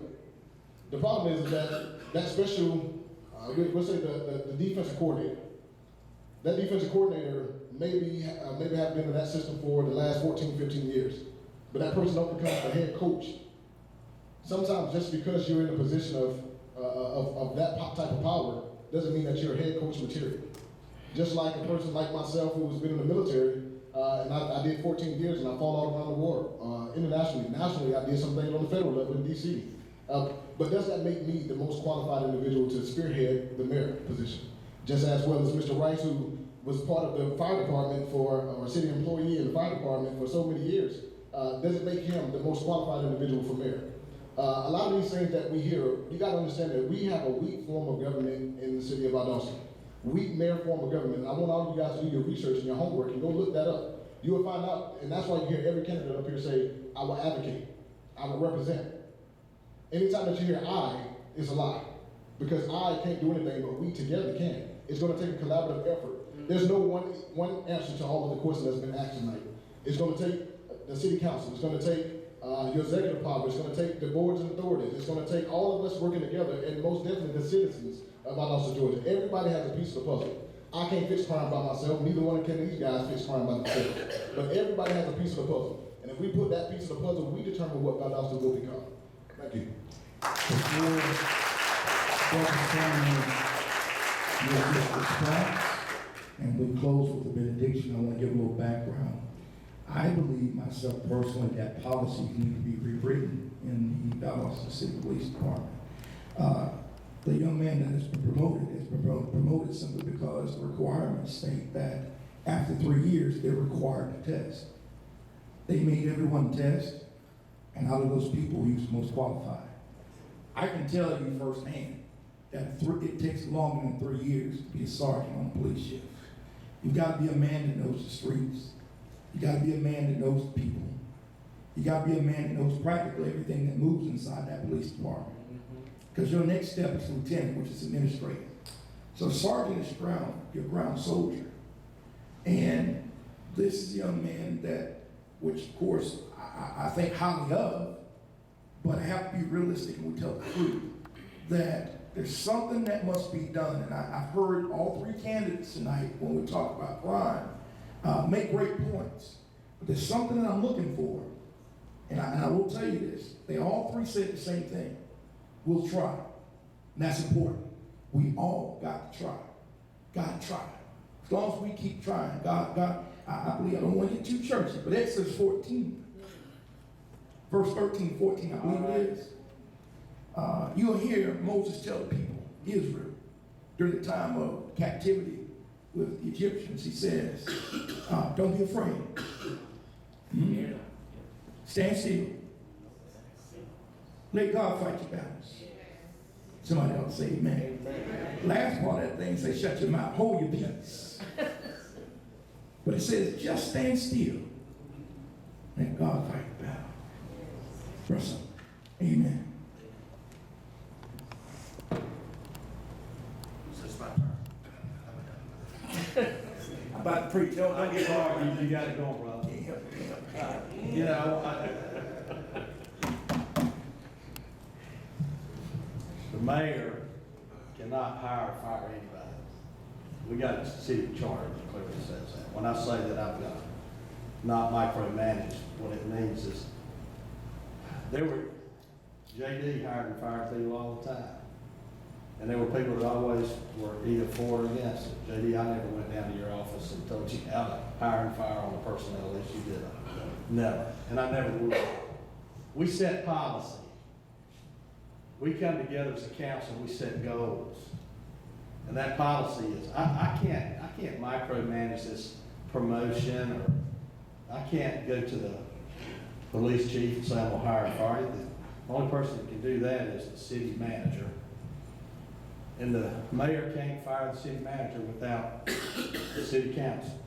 The problem is that special, we'll say the defensive coordinator. That defensive coordinator maybe have been in that system for the last 14, 15 years. But that person don't become the head coach. Sometimes just because you're in a position of that type of power doesn't mean that you're a head coach material. Just like a person like myself who has been in the military, and I did 14 years and I fought all around the world. Internationally, nationally, I did some things on the federal level in DC. But does that make me the most qualified individual to spearhead the mayor position? Just as well as Mr. Rice, who was part of the fire department or a city employee in the fire department for so many years, does it make him the most qualified individual for mayor? A lot of these things that we hear, you got to understand that we have a weak form of government in the city of Valdosta. Weak mayor form of government. I want all of you guys to do your research and your homework and go look that up. You will find out, and that's why you hear every candidate up here say, I will advocate, I will represent. Anytime that you hear I, it's a lie. Because I can't do anything, but we together can. It's going to take a collaborative effort. There's no one answer to all of the questions that's been asked tonight. It's going to take the city council. It's going to take your executive power. It's going to take the boards and authorities. It's going to take all of us working together, and most definitely the citizens of Valdosta, Georgia. Everybody has a piece of the puzzle. I can't fix crime by myself. Neither one of these guys fix crime by themselves. But everybody has a piece of the puzzle. And if we put that piece of the puzzle, we determine what Valdosta will become. Thank you. And we close with the benediction. I want to give a little background. I believe myself personally that policies need to be rewritten in the Valdosta City Police Department. The young man that has been promoted simply because the requirements state that after 3 years they're required to test. They made everyone test, and out of those people, he was the most qualified. I can tell you firsthand that it takes longer than 3 years to be a sergeant on a police shift. You've got to be a man that knows the streets. You got to be a man that knows the people. You got to be a man that knows practically everything that moves inside that police department. Because your next step is lieutenant, which is administrator. So sergeant is your ground soldier. And this is a young man that, which of course I think highly of, but I have to be realistic and we tell the truth, that there's something that must be done. And I've heard all three candidates tonight when we talk about crime make great points. But there's something that I'm looking for. And I will tell you this, they all three said the same thing. We'll try. And that's important. We all got to try. Got to try. As long as we keep trying, God, I believe, I don't want to get too churchy, but Exodus 14, verse 13, 14, I believe it is. You'll hear Moses tell the people, Israel, during the time of captivity with the Egyptians, he says, don't be afraid. Stand still. Let God fight your battles. Somebody else say amen. Last part of that thing say shut your mouth, hold your peace. But it says just stand still. Let God fight your battle. Russell, amen. It's my turn. I'm about to preach. Don't get wrong. You got it going, brother. You know, mayor cannot hire or fire anybody. We got a city charter that clearly says that. When I say that I've got not micromanage, what it means is there were J.D. hired and fired people all the time. And there were people that always were either for or against it. J.D., I never went down to your office and told you how to hire and fire on a personnel issue, did I? Never. And I never would. We set policy. We come together as a council, we set goals. And that policy is, I can't micromanage this promotion, or I can't go to the police chief and say I'm gonna hire and fire you. The only person that can do that is the city manager. And the mayor can't fire the city manager without the city council.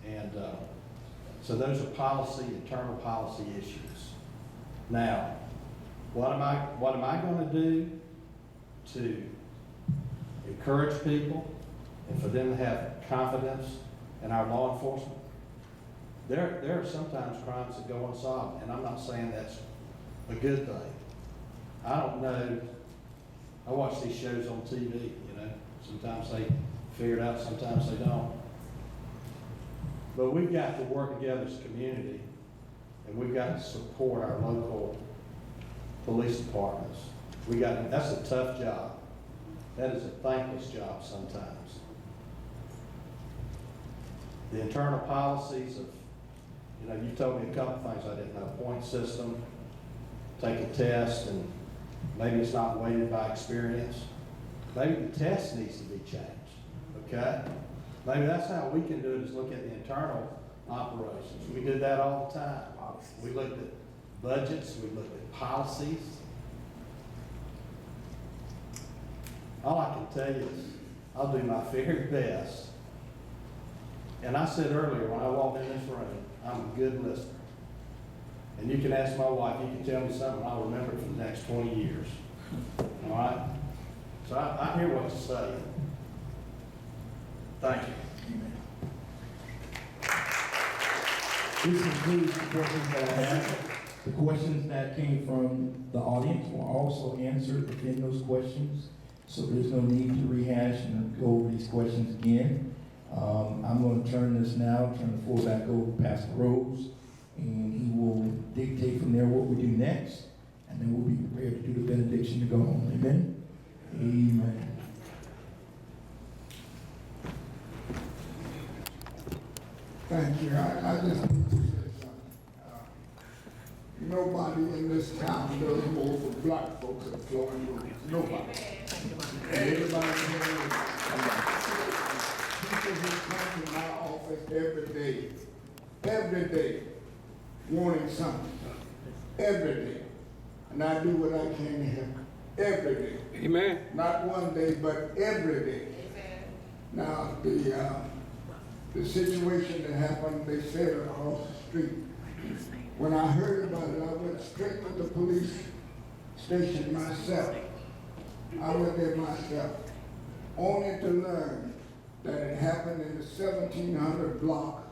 And so those are policy, internal policy issues. Now, what am I going to do to encourage people and for them to have confidence in our law enforcement? There are sometimes crimes that go unsolved, and I'm not saying that's a good thing. I don't know. I watch these shows on TV, you know. Sometimes they figure it out, sometimes they don't. But we've got to work together as a community, and we've got to support our local police departments. That's a tough job. That is a thankless job sometimes. The internal policies of, you know, you told me a couple things I didn't know. Point system, take a test, and maybe it's not weighted by experience. Maybe the test needs to be changed, okay? Maybe that's how we can do it, is look at the internal operations. We did that all the time. We looked at budgets, we looked at policies. All I can tell you is I'll do my very best. And I said earlier, when I walked in this room, I'm a good listener. And you can ask my wife, you can tell me something, I'll remember it for the next 20 years. All right? So I hear what you're saying. Thank you. This concludes the questions that I have. The questions that came from the audience were also answered within those questions, so there's no need to rehash and go over these questions again. I'm going to turn the floor back over to Pastor Rose, and he will dictate from there what we do next, and then we'll be prepared to do the benediction to go home. Amen? Amen. Thank you. I just need to say something. Nobody in this town does more for black folks than Flowing Rooms. Nobody. And everybody here, people who come to my office every day, wanting something, every day. And I do what I can to help every day. Amen. Not one day, but every day. Now, the situation that happened, they said across the street. When I heard about it, I went straight to the police station myself. I went there myself, only to learn that it happened in the 1700 block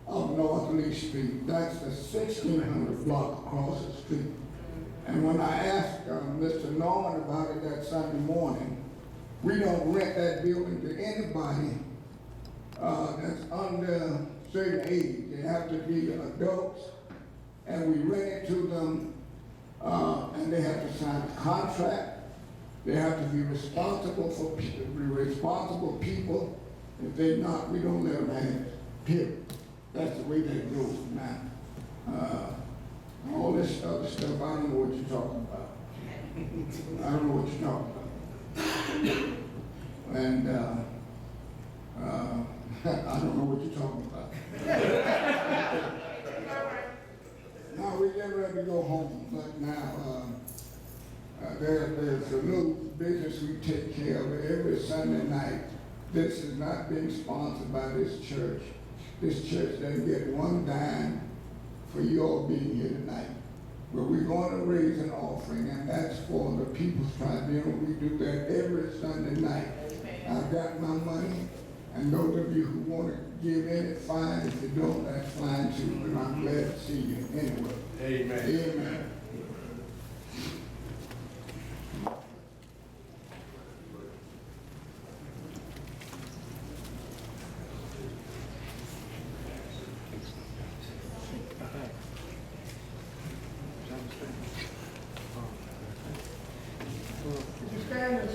of North Lee Street. That's the 1600 block across the street. And when I asked Mr. Norman about it that Sunday morning, we don't rent that building to anybody that's under certain age. They have to be adults, and we rent it to them, and they have to sign a contract. They have to be responsible for responsible people. If they're not, we don't let them have it. Period. That's the way that goes now. All this other stuff, I don't know what you're talking about. I don't know what you're talking about. And I don't know what you're talking about. Now we're getting ready to go home, but now there's a little business we take care of every Sunday night. This is not being sponsored by this church. This church doesn't get one dime for you all being here tonight. But we're going to raise an offering, and that's for the People's Tribunal. We do that every Sunday night. I've got my money, and those of you who want to give in it, fine. If you don't, that's fine too. But I'm glad to see you anyway. Amen. Amen.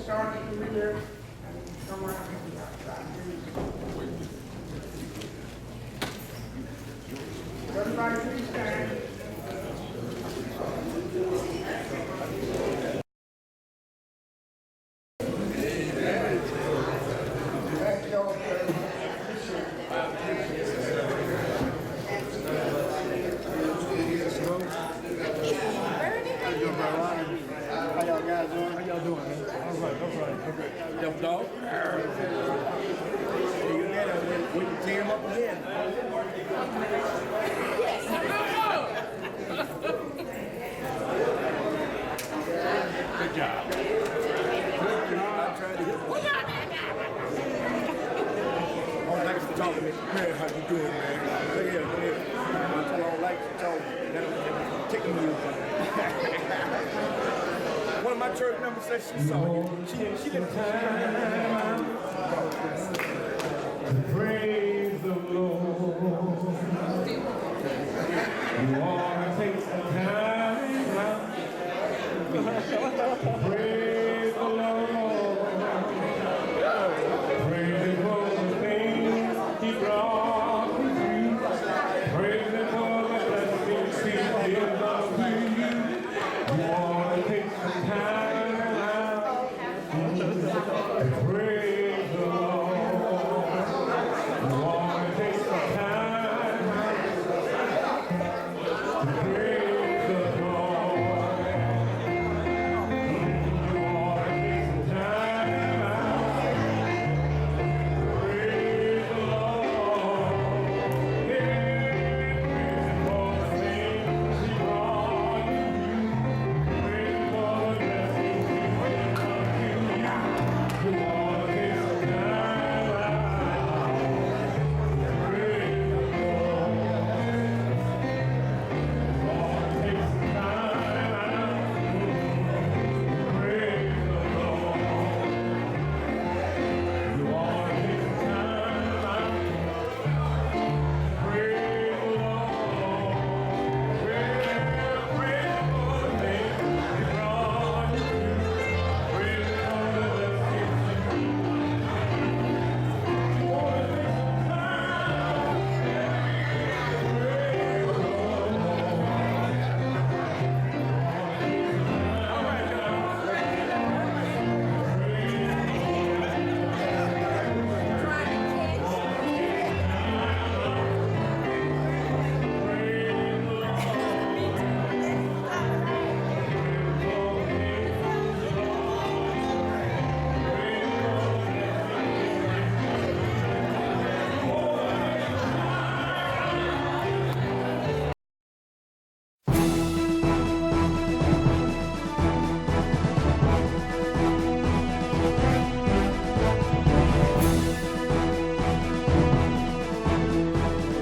start your career and come around and be outside. Everybody please stand. Thank you all very much. How y'all guys doing? How y'all doing, man? All right. Okay. Young dog. You get it when you team up again. Good job. I tried to hit. Oh, thanks for talking to me. Man, how you doing, man? Go ahead. I don't like to talk. That'll take me. One of my church members said she saw you. She didn't.